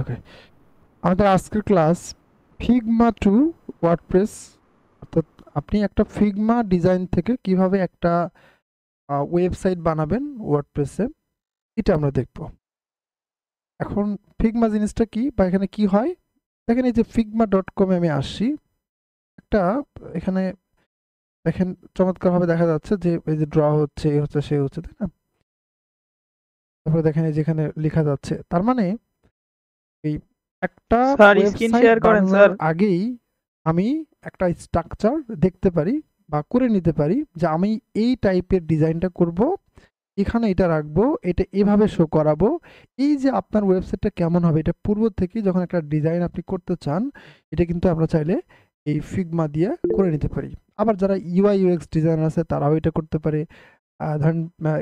ওকে, আমাদের আজকের class Figma two WordPress, অর্থাৎ আপনি একটা ফিগমা ডিজাইন থেকে কিভাবে একটা ওয়েবসাইট বানাবেন ওয়ার্ডপ্রেসে, এটা আমরা দেখব। এখন ফিগমা জিনিসটা কি বা এখানে কি হয়, দেখেন এই যে figma.com-এ আমি আসছি, একটা এখানে দেখেন চমৎকারভাবে দেখা যাচ্ছে যে এই যে ড্র হচ্ছে, এ হচ্ছে, সে হচ্ছে, তাই না? তারপরে দেখেন এই যেখানে লেখা যাচ্ছে, তার মানে এই একটা স্যার স্ক্রিন ওয়েবসাইট শেয়ার করেন বানানোর স্যার। আগেই আমি একটা স্ট্রাকচার দেখতে পারি বা করে নিতে পারি যে আমি এই টাইপের ডিজাইনটা করব, এখানে এটা রাখবো, এটা এভাবে শো করাবো। এই যে আপনার ওয়েবসাইটটা কেমন হবে এটা পূর্ব থেকেই যখন একটা ডিজাইন আপনি করতে চান, এটা কিন্তু আমরা চাইলে এই ফিগমা দিয়ে করে নিতে পারি। আবার যারা ইউআই ইউএক্স ডিজাইনার আছে তারাও এটা করতে পারে। ধরেন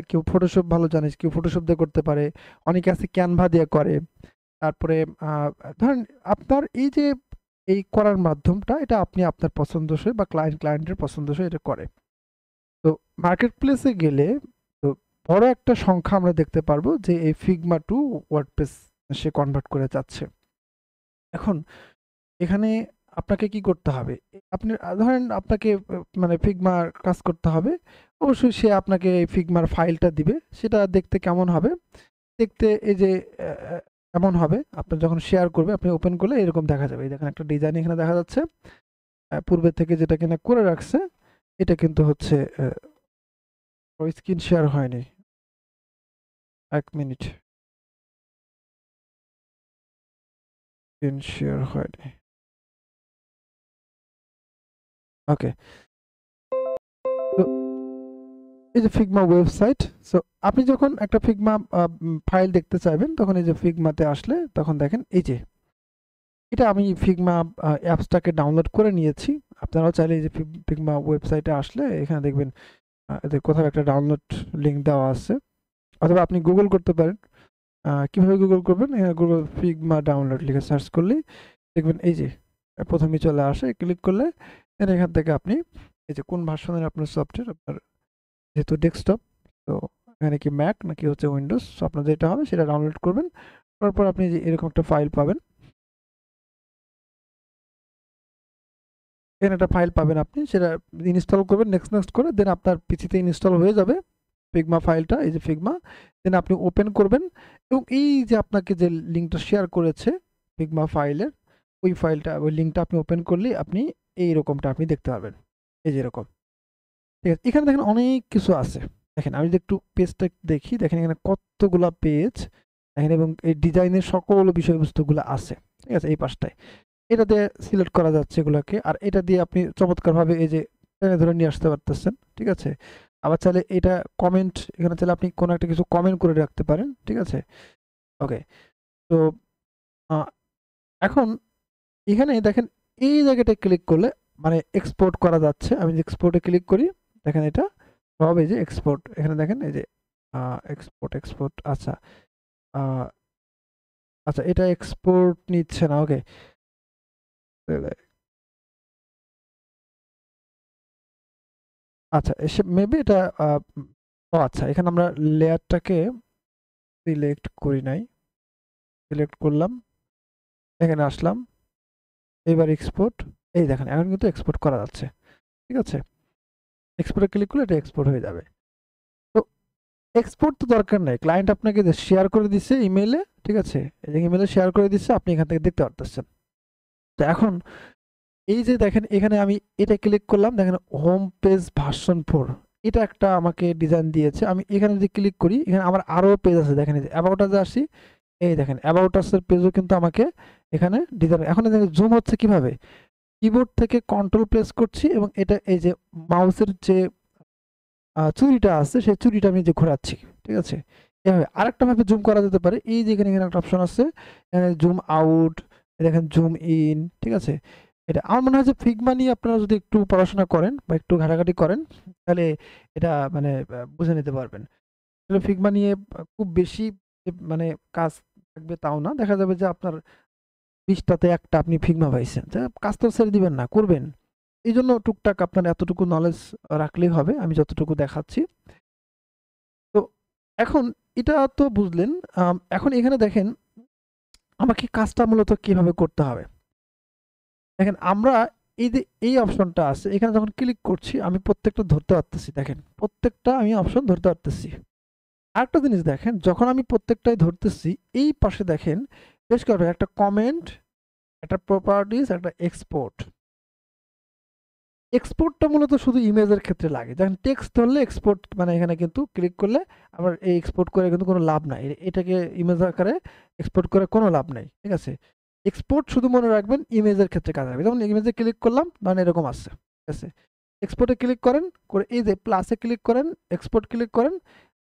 কেউ ফটোশপ ভালো জানে, কেউ ফটোশপ দিয়ে করতে পারে, অনেকে আছে ক্যানভা দিয়ে করে। তারপরে ধরেন আপনার এই যে এই করার মাধ্যমটা এটা আপনি আপনার পছন্দসই বা ক্লায়েন্টের পছন্দসই এটা করে। তো মার্কেট প্লেসে গেলে তো বড় একটা সংখ্যা আমরা দেখতে পারবো যে এই ফিগমা টু ওয়ার্ডপ্রেস সে কনভার্ট করে যাচ্ছে। এখন এখানে আপনাকে কি করতে হবে, আপনি ধরেন আপনাকে মানে ফিগমার কাজ করতে হবে, অবশ্যই সে আপনাকে এই ফিগমার ফাইলটা দিবে, সেটা দেখতে কেমন হবে, দেখতে এই যে এমন হবে, আপনি যখন শেয়ার করবে আপনি ওপেন করলে এরকম দেখা যাবে। এই দেখেন একটা ডিজাইন এখানে দেখা যাচ্ছে, পূর্বে থেকে যেটা কিনা করে রাখছে, এটা কিন্তু হচ্ছে স্ক্রিন শেয়ার হয়নি। 1 মিনিট, স্ক্রিন শেয়ার হয়নি। ওকে, তো এই যে ফিগমা ওয়েবসাইট, সো আপনি যখন একটা ফিগমা ফাইল দেখতে চাইবেন তখন এই যে ফিগমাতে আসলে তখন দেখেন এই যে এটা আমি ফিগমা অ্যাপসটাকে ডাউনলোড করে নিয়েছি। আপনারাও চাইলে এই যে ফিগমা ওয়েবসাইটে আসলে এখানে দেখবেন এদের কোথাও একটা ডাউনলোড লিঙ্ক দেওয়া আছে, অথবা আপনি গুগল করতে পারেন। কিভাবে গুগল করবেন, গুগল ফিগমা ডাউনলোড লিখে সার্চ করলেই দেখবেন এই যে প্রথমেই চলে আসে, ক্লিক করলে এখান থেকে আপনি এই যে কোন ভার্সনের আপনার সফটওয়্যার, আপনার যেহেতু ডেস্কটপ, তো এখানে কি ম্যাক নাকি হচ্ছে উইন্ডোজ, আপনার যেটা হবে সেটা ডাউনলোড করবেন। তারপর আপনি যে এরকম একটা ফাইল পাবেন, এখানে একটা ফাইল পাবেন, আপনি সেটা ইনস্টল করবেন, নেক্সট নেক্সট করে দেন আপনার পিসিতে ইনস্টল হয়ে যাবে ফিগমা ফাইলটা, এই যে ফিগমা, দেন আপনি ওপেন করবেন এবং এই যে আপনাকে যে লিঙ্কটা শেয়ার করেছে ফিগমা ফাইলের, ওই ফাইলটা ওই লিঙ্কটা আপনি ওপেন করলেই আপনি এইরকমটা আপনি দেখতে পারবেন, এই যে এরকম। ঠিক আছে, এখানে দেখেন অনেক কিছু আছে। দেখেন আমি যদি একটু পেজটা দেখি, দেখেন এখানে কতগুলা পেজ দেখেন, এবং এই ডিজাইনের সকল বিষয়বস্তুগুলো আছে। ঠিক আছে, এই পাশটায় এটা দিয়ে সিলেক্ট করা যাচ্ছে এগুলাকে, আর এটা দিয়ে আপনি চমৎকারভাবে এই যে টেনে ধরে নিয়ে আসতে পারতেছেন। ঠিক আছে, আবার চাইলে এটা কমেন্ট, এখানে চাইলে আপনি কোনো একটা কিছু কমেন্ট করে রাখতে পারেন। ঠিক আছে, ওকে। তো আহ, এখন এখানে দেখেন এই জায়গাটা ক্লিক করলে মানে এক্সপোর্ট করা যাচ্ছে। আমি এক্সপোর্টে ক্লিক করি, দেখেন এটা সব এই যে এক্সপোর্ট, এখানে দেখেন এই যে এক্সপোর্ট এক্সপোর্ট, আচ্ছা আহ, আচ্ছা এটা এক্সপোর্ট নিচ্ছে না, ওকে। আচ্ছা এসে মেবি এটা ও আচ্ছা, এখানে আমরা লেয়ারটাকে সিলেক্ট করি নাই, সিলেক্ট করলাম, এখানে আসলাম, এবার এক্সপোর্ট, এই দেখেন এখন কিন্তু এক্সপোর্ট করা যাচ্ছে। ঠিক আছে, এক্সপোর্টে ক্লিক করলে এটা এক্সপোর্ট হয়ে যাবে। তো এক্সপোর্ট তো দরকার নাই, ক্লায়েন্ট আপনাকে শেয়ার করে দিচ্ছে ইমেইলে। ঠিক আছে, এই যে ইমেইলে শেয়ার করে দিচ্ছে, আপনি এখান থেকে দেখতে পারতেছেন। তো এখন এই যে দেখেন এখানে আমি এটা ক্লিক করলাম, দেখেন হোম পেজ ভার্সন 4, এটা একটা আমাকে ডিজাইন দিয়েছে। আমি এখানে যদি ক্লিক করি, এখানে আমার আরো পেজ আছে, দেখেন এই যে অ্যাবাউট আসে আসি, এই দেখেন অ্যাবাউট আসের পেজও কিন্তু আমাকে এখানে ডিজাইন। এখন দেখেন জুম হচ্ছে কিভাবে, কিবোর্ড থেকে কন্ট্রোল প্রেস করছি এবং এটা এই যে মাউসের যে চুরিটা আছে সেই চুরিটা আমি যে ঘোরাচ্ছি। ঠিক আছে, এভাবে আরেকটা ভাবে জুম করা যেতে পারে, এই যে এখানে এখানে একটা অপশন আছে, এখানে জুম আউট, দেখেন জুম ইন। ঠিক আছে, এটা আমার মনে হয় যে ফিগমা নিয়ে আপনারা যদি একটু পড়াশোনা করেন বা একটু ঘাটাঘাটি করেন তাহলে এটা মানে বুঝে নিতে পারবেন। আসলে ফিগমা নিয়ে খুব বেশি যে মানে কাজ থাকবে তাও না, দেখা যাবে যে আপনার 20টাতে একটা আপনি ফিগমা পাইছেন, তা কাজ তো ছেড়ে দিবেন না, করবেন। এই জন্য টুকটাক আপনার এতটুকু নলেজ রাখলেই হবে, আমি যতটুকু দেখাচ্ছি। তো এখন এটা তো বুঝলেন। এখন এখানে দেখেন আমাকে কাজটা মূলত কিভাবে করতে হবে দেখেন আমরা এই যে এই অপশনটা আছে এখানে যখন ক্লিক করছি আমি প্রত্যেকটা ধরতে পারতেছি দেখেন প্রত্যেকটা আমি অপশন ধরতে পারতেছি আরেকটা জিনিস দেখেন যখন আমি প্রত্যেকটাই ধরতেছি এই পাশে দেখেন বেশ কয়েকটা একটা কমেন্ট একটা প্রপার্টিজ একটা এক্সপোর্ট এক্সপোর্টটা মূলত শুধু ইমেজের ক্ষেত্রে লাগে যখন টেক্সট ধরলে এক্সপোর্ট মানে এখানে কিন্তু ক্লিক করলে আবার এই এক্সপোর্ট করে কিন্তু কোনো লাভ নাই এটাকে ইমেজ আকারে এক্সপোর্ট করে কোনো লাভ নাই ঠিক আছে এক্সপোর্ট শুধু মনে রাখবেন ইমেজের ক্ষেত্রে কাজে লাগবে যেমন ইমেজে ক্লিক করলাম ধরেন এরকম আসছে ঠিক আছে এক্সপোর্টে ক্লিক করেন করে এই যে প্লাসে ক্লিক করেন এক্সপোর্ট ক্লিক করেন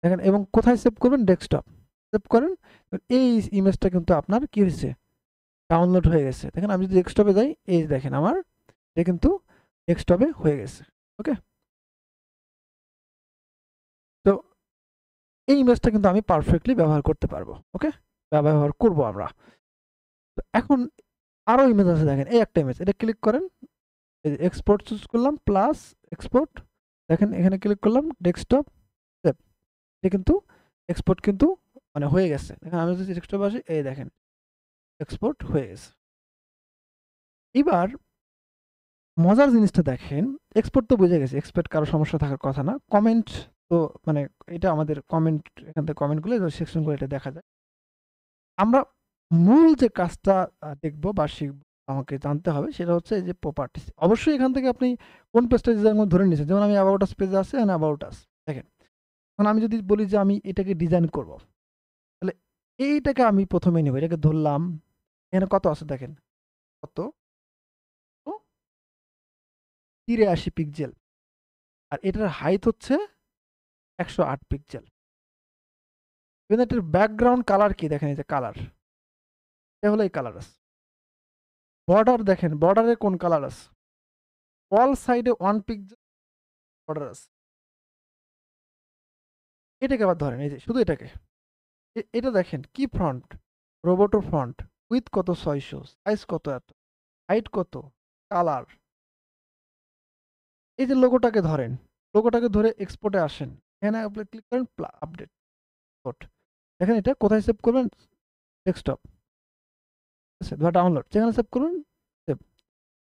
দেখেন এবং কোথায় সেভ করবেন ডেস্কটপ সেভ করেন এই ইমেজটা কিন্তু আপনার কি হয়েছে ডাউনলোড হয়ে গেছে দেখেন আমি যদি ডেস্কটপে যাই এই দেখেন আমার এটা কিন্তু ডেস্কটপে হয়ে গেছে ওকে তো এই ইমেজটা কিন্তু আমি পারফেক্টলি ব্যবহার করতে পারবো ওকে ব্যবহার করব আমরা তো এখন আরো ইমেজ আছে দেখেন এই একটা ইমেজ এটা ক্লিক করেন এক্সপোর্ট চুজ করলাম প্লাস এক্সপোর্ট দেখেন এখানে ক্লিক করলাম ডেস্কটপ সেভ এটা কিন্তু এক্সপোর্ট কিন্তু মানে হয়ে গেছে দেখেন আমি যদি ডেস্কটপে আসি এই দেখেন এক্সপোর্ট হয়ে গেছে এবার মজার জিনিসটা দেখেন এক্সপোর্ট তো বুঝে গেছে এক্সপোর্ট কারো সমস্যা থাকার কথা না কমেন্ট তো মানে এটা আমাদের কমেন্ট এখান থেকে কমেন্টগুলো সেকশন করে এটা দেখা যায় আমরা মূল যে কাজটা দেখব বা শিখব আমাকে জানতে হবে সেটা হচ্ছে এই যে প্রপার্টিস অবশ্যই এখান থেকে আপনি কোন পেজটা ডিজাইন ধরে নিয়েছেন যেমন আমি অ্যাবাউট আস পেজে আছে এন্ড অ্যাবাউট আস দেখেন এখন আমি যদি বলি যে আমি এটাকে ডিজাইন করব তাহলে এইটাকে আমি প্রথমে নেব এটাকে ধরলাম এখানে কত আছে দেখেন কত 83 পিক্সেল আর এটার হাইট হচ্ছে 108 পিক্সেল এবং এটার ব্যাকগ্রাউন্ড কালার কি দেখেন এই যে কালার এটা হলো এই কালার আছে বর্ডার দেখেন বর্ডারে কোন কালার আছে অল সাইডে 1 পিক্সেল বর্ডার আছে এটাকে আবার ধরেন এই যে শুধু এটাকে এটা দেখেন কি ফ্রন্ট রোবোটো ফ্রন্ট উইথ কত 600 সাইজ কত এত হাইট কত কালার এই যে লোগোটাকে ধরেন লোগোটাকে ধরে এক্সপোর্টে আসেন এখানে আপনি ক্লিক করেন আপডেট দেখেন এটা কোথায় সেভ করবেন ডেস্কটপ বা ডাউনলোড যেখানে সেভ করুন সেভ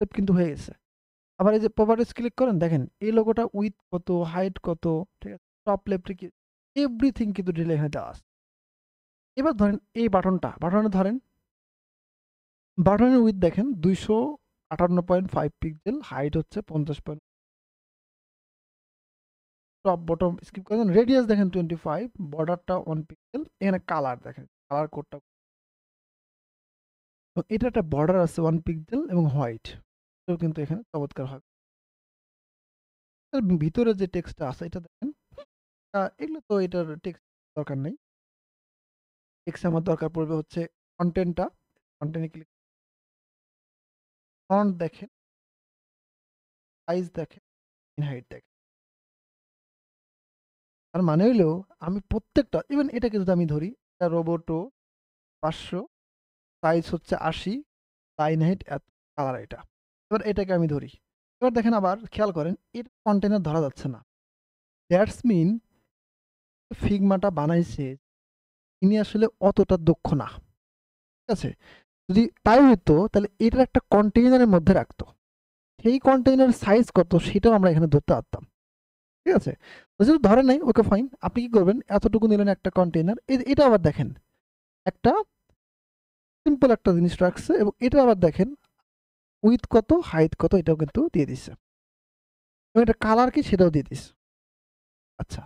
সেভ কিন্তু হয়ে গেছে আবার এই যে প্রপার্টিস ক্লিক করেন দেখেন এই লোগোটা উইথ কত হাইট কত ঠিক আছে টপ লেফটে কি এভরিথিং কিন্তু ডিটেইল এখানে দেওয়া আছে এবার ধরেন এই বাটনে ধরেন বাটনের উইথ দেখেন 258.5 পিক্সেল হাইট হচ্ছে 50 পয়েন্ট টপ বটম স্কিপ করেন রেডিয়াস দেখেন 25 বর্ডারটা 1 পিক্সেল এখানে কালার দেখেন কালার কোডটা এটা একটা বর্ডার আছে 1 পিক্সেল এবং হোয়াইট এটাও কিন্তু এখানে চমৎকার হবে এর ভিতরে যে টেক্সটটা আছে এটা দেখেন এগুলো তো এটার টেক্সট দরকার নেই টেক্সট আমার দরকার পড়বে হচ্ছে কন্টেন্টটা কন্টেন্টে ক্লিক ফন্ট দেখেন সাইজ দেখেন হাইট দেখেন তার মানে হইলো আমি প্রত্যেকটা ইভেন এটাকে যদি আমি ধরি এটা রোবোটো 500 সাইজ হচ্ছে 80 লাইন হাইট এত কালার এটা এবার এটাকে আমি ধরি এবার দেখেন আবার খেয়াল করেন এর কন্টেনার ধরা যাচ্ছে না দ্যাটস মিন ফিগমাটা বানাইছে ইনি আসলে অতটা দক্ষ না ঠিক আছে যদি তাই হইতো তাহলে এটার একটা কন্টেইনারের মধ্যে রাখতো সেই কন্টেইনার সাইজ কত সেটাও আমরা এখানে ধরতে পারতাম ঠিক আছে যেহেতু ধরে নাই ওকে ফাইন আপনি কি করবেন এতটুকু নিলেন একটা কন্টেইনার এটা আবার দেখেন একটা সিম্পল একটা জিনিস রাখছে এবং এটা আবার দেখেন উইথ কত হাইট কত এটাও কিন্তু দিয়ে দিচ্ছে এবং এটা কালার কি সেটাও দিয়ে দিচ্ছে আচ্ছা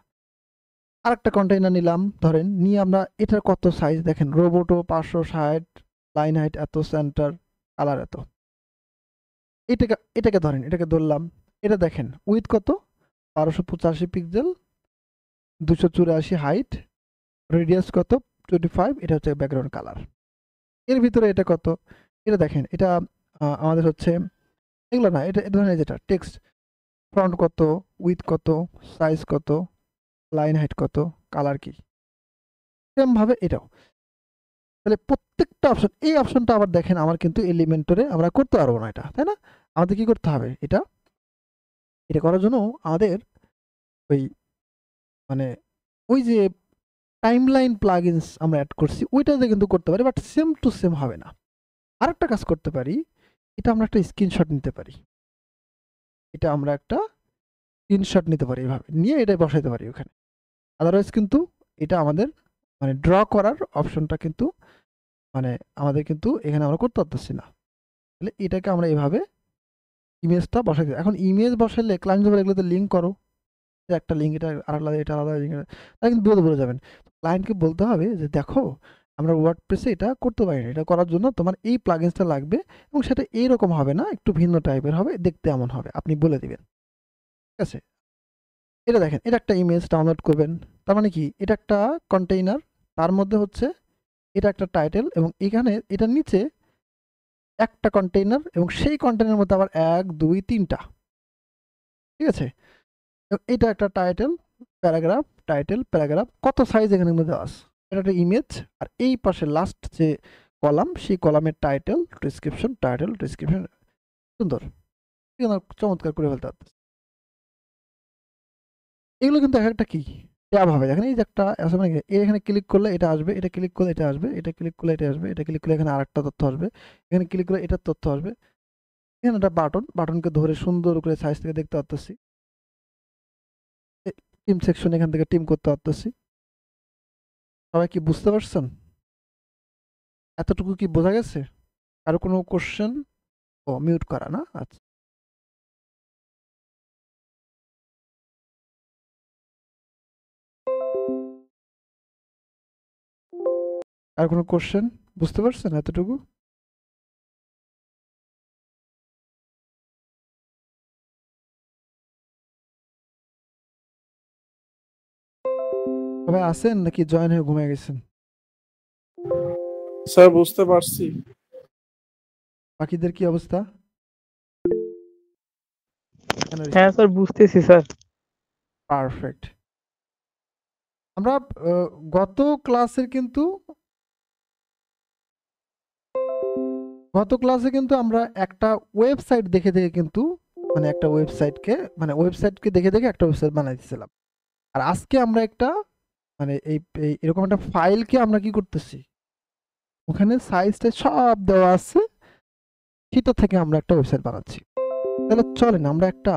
আরেকটা কন্টেইনার নিলাম ধরেন নিয়ে আমরা এটার কত সাইজ দেখেন রোবোটো 560 লাইন হাইট এত সেন্টার কালার এত এটাকে ধরেন এটাকে ধরলাম এটা দেখেন উইথ কত 1285 পিক্সেল 284 হাইট রেডিয়াস কত 25 এটা হচ্ছে ব্যাকগ্রাউন্ড কালার এর ভিতরে এটা কত এটা দেখেন এটা আমাদের হচ্ছে এগুলো না এটা ধরেন যেটা টেক্সট ফ্রন্ট কত উইথ কত সাইজ কত লাইন হাইট কত কালার কি সেম ভাবে এটাও তাহলে প্রত্যেকটা অপশন এই অপশনটা আবার দেখেন আমার কিন্তু এলিমেন্টরে আমরা করতে পারবো না এটা তাই না আমাদের কি করতে হবে এটা করার জন্য আমাদের ওই মানে ওই যে টাইমলাইন প্লাগইনস আমরা অ্যাড করছি ওইটাতে কিন্তু করতে পারি, বাট সেম টু সেম হবে না। আরেকটা কাজ করতে পারি, এটা আমরা একটা স্ক্রিনশট নিতে পারি, এটা আমরা একটা স্ক্রিনশট নিতে পারি, এভাবে নিয়ে এটা বসাইতে পারি ওখানে। আদারওয়াইজ কিন্তু এটা আমাদের মানে ড্র করার অপশনটা কিন্তু মানে আমাদের কিন্তু এখানে আমরা করতে পারতেছি না। তাহলে এটাকে আমরা এভাবে ইমেজটা বসাই দিই। এখন ইমেজ বসাইলে ক্লায়েন্ট যখন এগুলোতে লিঙ্ক করো, একটা লিঙ্ক, এটা আলাদা, এটা আলাদা লিঙ্ক, তারা কিন্তু বিপদে পড়ে যাবেন। ক্লায়েন্টকে বলতে হবে যে দেখো আমরা ওয়ার্ডপ্রেসে এটা করতে পারি না, এটা করার জন্য তোমার এই প্লাগইনসটা লাগবে এবং সেটা এইরকম হবে না, একটু ভিন্ন টাইপের হবে, দেখতে এমন হবে, আপনি বলে দিবেন। ঠিক আছে, এটা দেখেন, এটা একটা ইমেজ ডাউনলোড করবেন, তার মানে কি এটা একটা কন্টেইনার, তার মধ্যে হচ্ছে এটা একটা টাইটেল এবং এখানে এটার নিচে একটা কন্টেইনার এবং সেই কন্টেইনারের মধ্যে আবার 1 2 3টা। ঠিক আছে, এটা একটা টাইটেল প্যারাগ্রাফ কত সাইজ এখানে মধ্যে আছে, এটা একটা ইমেজ। আর এই পাশে লাস্ট যে কলাম, সেই কলামের টাইটেল ডিসক্রিপশন, সুন্দর, চমৎকার করে ফেলতে পারতেছে। এগুলো কিন্তু এক একটা কি ট্যাব হবে, দেখেন এই যে একটা আছে, মানে এখানে ক্লিক করলে এটা আসবে, এটা ক্লিক করলে এটা আসবে, এটা ক্লিক করলে এটা আসবে, এটা ক্লিক করলে এখানে আরেকটা তথ্য আসবে, এখানে ক্লিক করলে এটার তথ্য আসবে। এখানে একটা বাটনকে ধরে সুন্দর করে সাইজ থেকে দেখতে পারতেছি, টিম সেকশন এখান থেকে টিম করতে পারতেছি। সবাই কি বুঝতে পারছেন? এতটুকু কি বোঝা গেছে? কারো কোনো কোশ্চেন? ও মিউট করা না, আচ্ছা। আর কোনো কোশ্চেন? বুঝতে পারছেন এতটুকু? সবাই আছেন নাকি জয়েন হয়ে ঘুমিয়ে গেছেন? স্যার বুঝতে পারছি। বাকিদের কি অবস্থা? হ্যাঁ স্যার বুঝতেছি স্যার। পারফেক্ট। আমরা গত ক্লাসে কিন্তু আমরা একটা ওয়েবসাইট দেখে কিন্তু মানে একটা ওয়েবসাইটকে দেখে একটা ওয়েবসাইট বানাইতেছিলাম। আর আজকে আমরা একটা মানে এই এরকম একটা ফাইলকে আমরা কি করতেছি, ওখানে সাইজটা সব দেওয়া আছে, সেটা থেকে আমরা একটা ওয়েবসাইট বানাচ্ছি। তাহলে চলেন আমরা একটা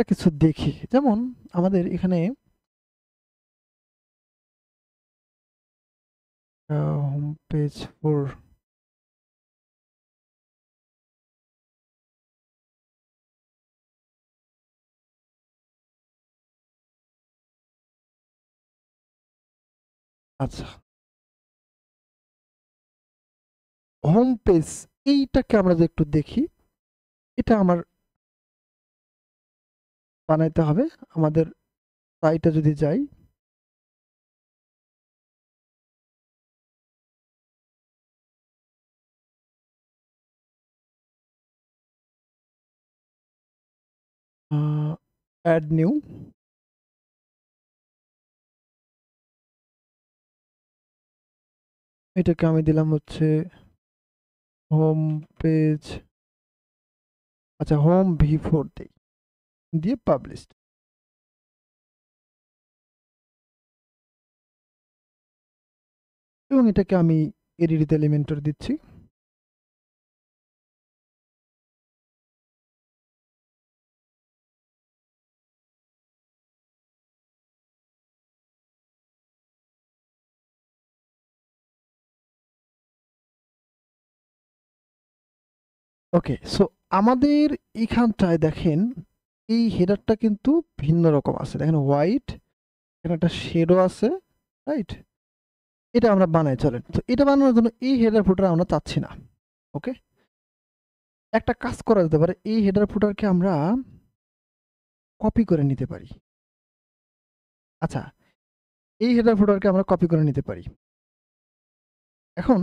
কিছু দেখি। যেমন আমাদের এখানে হোম পেজ 4, আচ্ছা হোম পেজ এইটাকে আমরা যদি একটু দেখি, এটা আমার বানাইতে হবে। আমাদের সাইটে যদি যাই, অ্যাড নিউ, এটাকে আমি দিলাম হচ্ছে হোম পেজ, আচ্ছা হোম V4 দিই, দিয়ে পাবলিশ, এবং এটাকে আমি এডিট এলিমেন্টর দিচ্ছি। ওকে, সো আমাদের এখানটায় দেখেন এই হেডারটা কিন্তু ভিন্ন রকম আছে, দেখেন হোয়াইট, এখানে একটা শেডো আছে, রাইট? এটা আমরা বানাই, চলেন। তো এটা বানানোর জন্য এই হেডার ফুটার আমরা চাচ্ছি না। ওকে, একটা কাজ করা যেতে পারে, এই হেডার ফুটারকে আমরা কপি করে নিতে পারি। আচ্ছা, এই হেডার ফুটারকে আমরা কপি করে নিতে পারি। এখন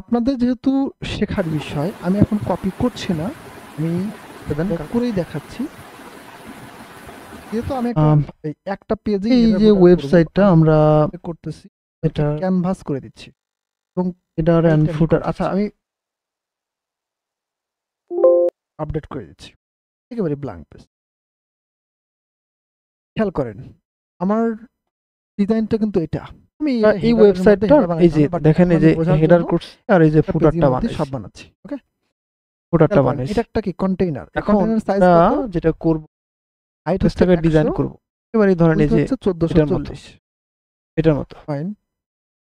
আপনাদের যেহেতু শেখার বিষয়, আমি এখন কপি করছি না, আমি করেই দেখাচ্ছি। যেহেতু আমি একটা পেজে এই যে ওয়েবসাইটটা আমরা করতেছি, এটা ক্যানভাস করে দিচ্ছি এবং হেডার এন্ড ফুটার, আচ্ছা আমি আপডেট করে দিচ্ছি, একেবারে ব্ল্যাঙ্ক পেজ। খেয়াল করেন আমার ডিজাইনটা কিন্তু এটা আমি এই header এর মধ্যে ওয়েবসাইটটা header এই যে বানাইছি, but দেখেন এখন এই যে আমি বোঝার হেডার জন্য করছি আর এই যে একটা ফুটারটা পেজের মধ্যে বানাইছি, সব বানাচ্ছি। ওকে, ফুটারটা এটা বানাইছি। একটা কি কন্টেইনার, এখন কন্টেইনার সাইজ আমরা কত, যেটা করব হাইট হচ্ছে পেজটাকে ডিজাইন 100, করব। এবারে ধরেন এই width যে হচ্ছে এটার মতো 1440। এটার মতো। ফাইন,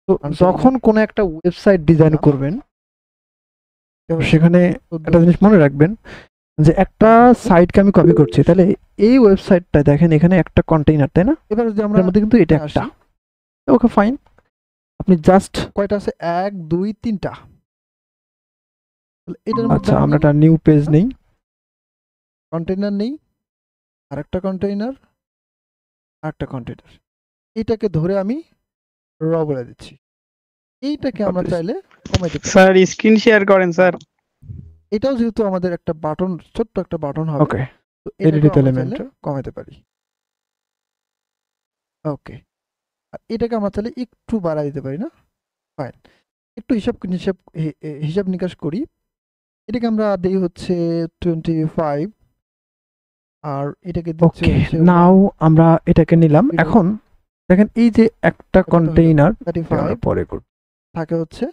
তো যখন কোন একটা ওয়েবসাইট ডিজাইন করবেন সেখানে একটা জিনিস মনে রাখবেন যে একটা সাইটকে আমি কপি করছি, তাহলে এই ওয়েবসাইটটা দেখেন এখানে একটা কন্টেইনার, তাই না? এবার যদি আমরা এর মধ্যে কিন্তু এটা একটা। ওকে ফাইন, আপনি জাস্ট কয়টা আছে, 1 2 3টা। এটার মধ্যে আচ্ছা আমরা একটা নিউ পেজ নেই, কন্টেইনার নেই, আরেকটা কন্টেইনার, আরেকটা কন্টেইনার, এটাকে ধরে আমি র বলে দিচ্ছি। এইটাকে আমরা চাইলে কমাইতে পারি। স্যার স্ক্রিন শেয়ার করেন স্যার। এটাও যেহেতু আমাদের একটা বাটন, ছোট্ট একটা বাটন হবে, ওকে তো এডিট এটাকে আমরা এলিমেন্ট চাইলে কমাইতে পারি। ওকে, আর এটাকে আমরা চাইলে একটু বাড়াই দিতে পারি না? ফাইন, একটু হিসাব নিকাশ করি। এটাকে আমরা দেই হচ্ছে 25, আর এটাকে দিচ্ছি ওকে হচ্ছে নাও আমরা এটাকে নিলাম। এখন দেখেন এই যে একটা কন্টেইনার 35 পরে করব, থাকে হচ্ছে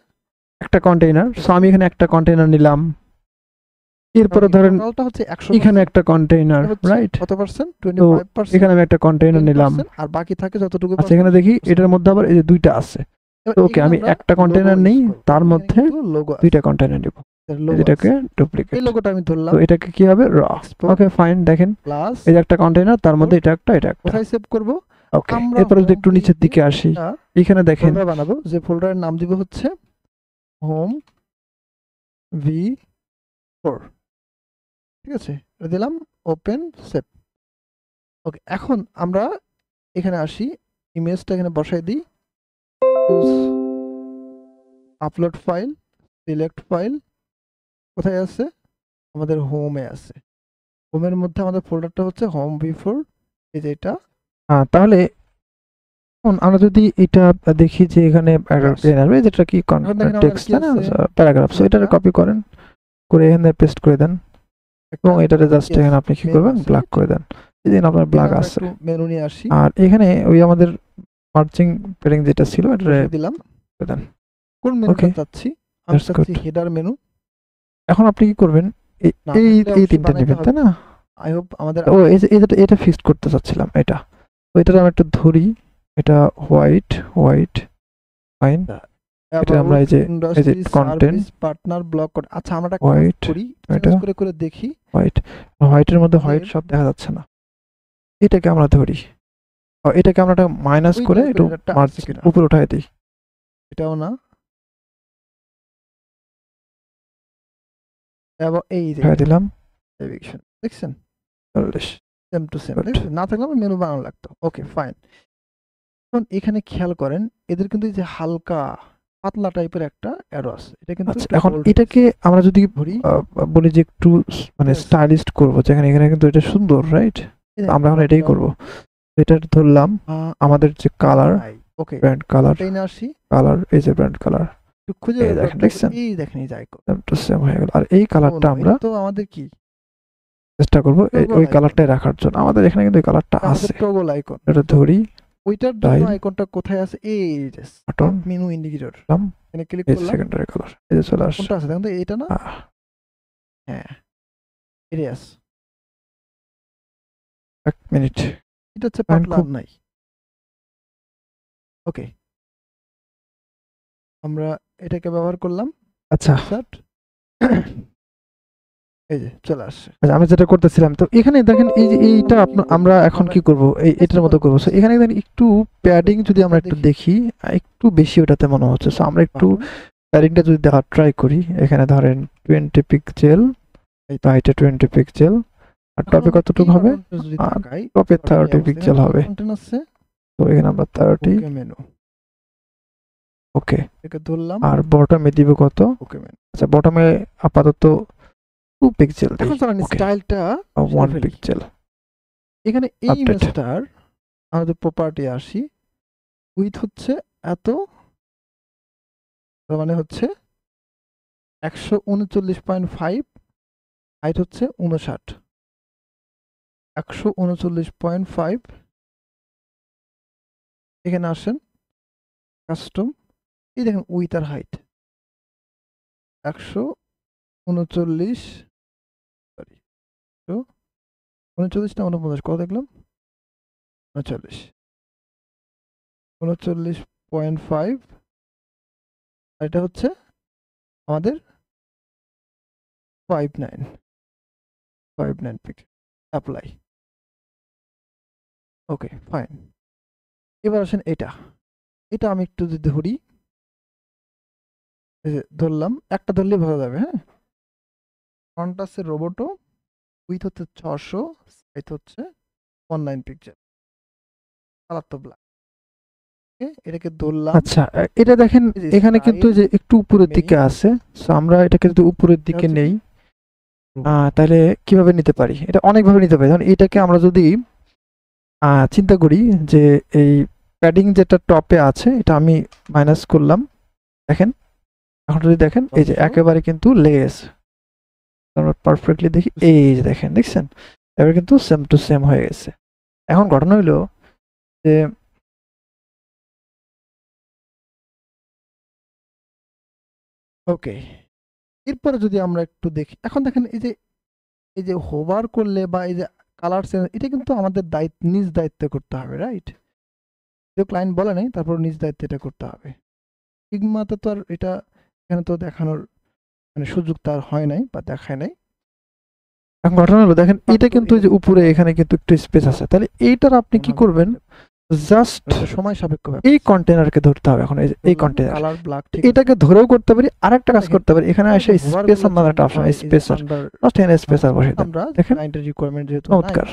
একটা কন্টেইনার, সো আমি এখানে একটা কন্টেইনার নিলাম। এরপরে ধরেন টোটালটা হচ্ছে 100, এখানে একটা কন্টেইনার, রাইট? কত পার্সেন্ট? তো 25%, এখানে আমি একটা কন্টেইনার নিলাম। আর বাকি থাকে যতটুকু। আচ্ছা এখানে দেখি এটার মধ্যে আবার এই যে দুইটা আছে, তো ওকে আমি একটা কন্টেইনার নেই, তার মধ্যে দুইটা কন্টেইনার নিব, এটাকে ডুপ্লিকেট, এই লোগোটা আমি ধরলাম। তো এটাকে কি হবে র। ওকে ফাইন, দেখেন প্লাস এই যে একটা কন্টেইনার, তার মধ্যে এটা একটা এটা একটা। কোথায় সেভ করব? ওকে এরপরে যদি একটু নিচের দিকে আসি, এখানে দেখেন ফোল্ডার বানাবো, যে ফোল্ডারের নাম দিব হচ্ছে হোম V4। ঠিক আছে, এটা দিলাম, ওপেন সেভ। ওকে, এখন আমরা এখানে আসি, ইমেজটা এখানে বসাই দিই, আপলোড ফাইল, সিলেক্ট ফাইল, কোথায় আছে? আমাদের হোমে আছে। হোমের মধ্যে আমাদের ফোল্ডারটা হচ্ছে হোম V4, এই যে এটা। তাহলে এখন আমরা যদি এটা দেখি যে এখানে যেটা কি টেক্সট, তাই না, প্যারাগ্রাফ, সো এটাকে কপি করেন, করে এখানে পেস্ট করে দেন এবং এটাতে জাস্ট এখানে আপনি কি করবেন, ব্ল্যাক করে দেন। এই যে আপনার ব্ল্যাক আছে। মেনু নিয়ে আসি, আর এখানে ওই আমাদের মার্জিং প্যাডিং যেটা ছিল এটা দিলাম। দেন। কোন মেনুটা চাচ্ছি? আমি চাচ্ছি হেডার মেনু। এখন আপনি কি করবেন, এই তিনটা নেবেন, তাই না? আই হোপ আমাদের এটা ফিক্সড করতে চাচ্ছিলাম, এটা তো এটা আমি একটু ধরি, এটা হোয়াইট ফাইন, এটা আমরা এই যে কন্টেন্ট পার্টনার ব্লক করে। আচ্ছা আমরা একটা হোয়াইট করি, এটা করে দেখি। হোয়াইটের মধ্যে হোয়াইট সব দেখা যাচ্ছে না, এটাকে আমরা ধরি, এটাকে আমরা মাইনাস করে একটু উপরে উঠাই দিই। এটাও না, এবং এই যে দিলাম, দেখছেন 40 সেম টু সেম, না থাকলে আমার মেনু বানানো লাগতো। ওকে ফাইন, এখন এখানে খেয়াল করেন এদের কিন্তু এই যে হালকা পাতলা টাইপের একটা অ্যারো আছে, এটা কিন্তু এখন এটাকে আমরা যদি বলি যে একটু মানে স্টাইলিস্ট করব, যেখানে এখানে কিন্তু এটা সুন্দর, রাইট? আমরা এখন এটাই করব। এটা ধরলাম আমাদের যে কালার, ওকে ব্র্যান্ড কালার, কালার এই যে ব্র্যান্ড কালার খুঁজে দেখেন, দেখছেন এই দেখেন এই আইকন তো সেম হয়ে গেল। আর এই কালারটা আমরা তো আমাদের কি চেষ্টা করব ওই কালারটাই রাখার জন্য। আমাদের এখানে কিন্তু এই কালারটা আছে, টগল আইকন, এটা ধরি, ওইটার জন্য আইকনটা কোথায় আছে? এই যে বাটন মেনু ইন্ডিকেটর, এখানে ক্লিক এই করলাম, সেকেন্ডারি কালার এই যে চলে আসছে। কোনটা আছে দেখুন তো, এটা না? হ্যাঁ এরিয়াস, এক মিনিট, এটা হচ্ছে পাতলা নাই। ওকে, আমরা এটাকে ব্যবহার করলাম। আচ্ছা এই যে চলে আসছে। আচ্ছা আমি যেটা করতেছিলাম, তো এখানে দেখেন এই যে এইটা আমরা এখন কি করব, এটার মতো করব। সো এখানে দেখেন একটু প্যাডিং যদি আমরা একটু দেখি, একটু বেশি ওটাতে মনে হচ্ছে। সো আমরা একটু প্যাডিংটা যদি দেখার ট্রাই করি, এখানে ধরেন 20 পিক্সেল, হাইটে 20 পিক্সেল, আর টপে কতটুকু হবে? টপে 30 পিক্সেল হবে। তো এখানে আমরা 30 মেনু, ওকে এটাকে ধরলাম। আর বটমে দিব কত? ওকে মেনু, আচ্ছা বটমে আপাতত 2 পিক্সেল দিই। এখন চলেন স্টাইলটা 1 পিক্সেল। এখানে এই ইমেজটার আমাদের প্রপার্টি আসি, উইথ হচ্ছে এত, তার মানে হচ্ছে 139.5, হাইট হচ্ছে 59, 139.5 এখানে আসেন কাস্টম, এই দেখেন উইথ আর হাইট 139, সরি 139 না 49, কত দেখলাম 39.5, আর এটা হচ্ছে আমাদের 59 পিক্সেল। Apply, okay fine. এবার আসেন এটা আমি একটু যদি ধরি, এই যে ধরলাম, একটা ধরলেই ভালো যাবে। হ্যাঁ, ফ্রন্ট আছে রোবোটো, উইথ হচ্ছে 600, সাইজ হচ্ছে 19 পিক্সেল, কালার তো ব্ল্যাক। এটাকে ধরলাম। আচ্ছা, এটা দেখেন এই যে এখানে কিন্তু style, যে একটু উপরের দিকে main, আছে, সো আমরা এটাকে যদি উপরের দিকে হচ্ছে নেই, কি? তাহলে কিভাবে নিতে পারি? এটা অনেকভাবে নিতে পারি। যেমন এটাকে আমরা যদি চিন্তা করি যে এই প্যাডিং যেটা টপে আছে এটা আমি মাইনাস করলাম, দেখেন এখন যদি দেখেন এই যে 600 একেবারে কিন্তু লেগে গেছে। আমরা পারফেক্টলি দেখি, এই যে দেখেন, দেখছেন এবার কিন্তু সেম টু সেম হয়ে গেছে। এখন ঘটনা হইলো যে ওকে, এরপরে যদি আমরা একটু দেখি, এখন দেখেন এই যে হোভার করলে বা এই যে কালার চেঞ্জ, এটা কিন্তু আমাদের নিজ দায়িত্বে করতে হবে, রাইট? যে ক্লায়েন্ট বলে নাই, তারপর নিজ দায়িত্বে এটা করতে হবে। ফিগমাতে তো আর এটা এখানে তো দেখানোর মানে সুযোগ তার হয় নাই বা দেখায় নাই। এখন ঘটনা হলো দেখেন এটা কিন্তু এই যে উপরে এখানে কিন্তু একটু স্পেস আছে, তাহলে এইটার আপনি কি করবেন, জাস্ট এটা সময় সাপেক্ষ ব্যাপার। এই কন্টেনারকে ধরতে হবে। এখন এই যে এই কন্টেনার, কালার ব্ল্যাক, ঠিক এটাকে ধরেও করতে পারি, আরেকটা কাজ দেখেন, করতে পারি, এখানে এসে স্পেসার নামে একটা অপশন, স্পেসার জাস্ট এখানে স্পেসার বসিয়ে দেন, আমরা দেখেন ক্লায়েন্টের রিকোয়ারমেন্ট যেহেতু নাই, চমৎকার।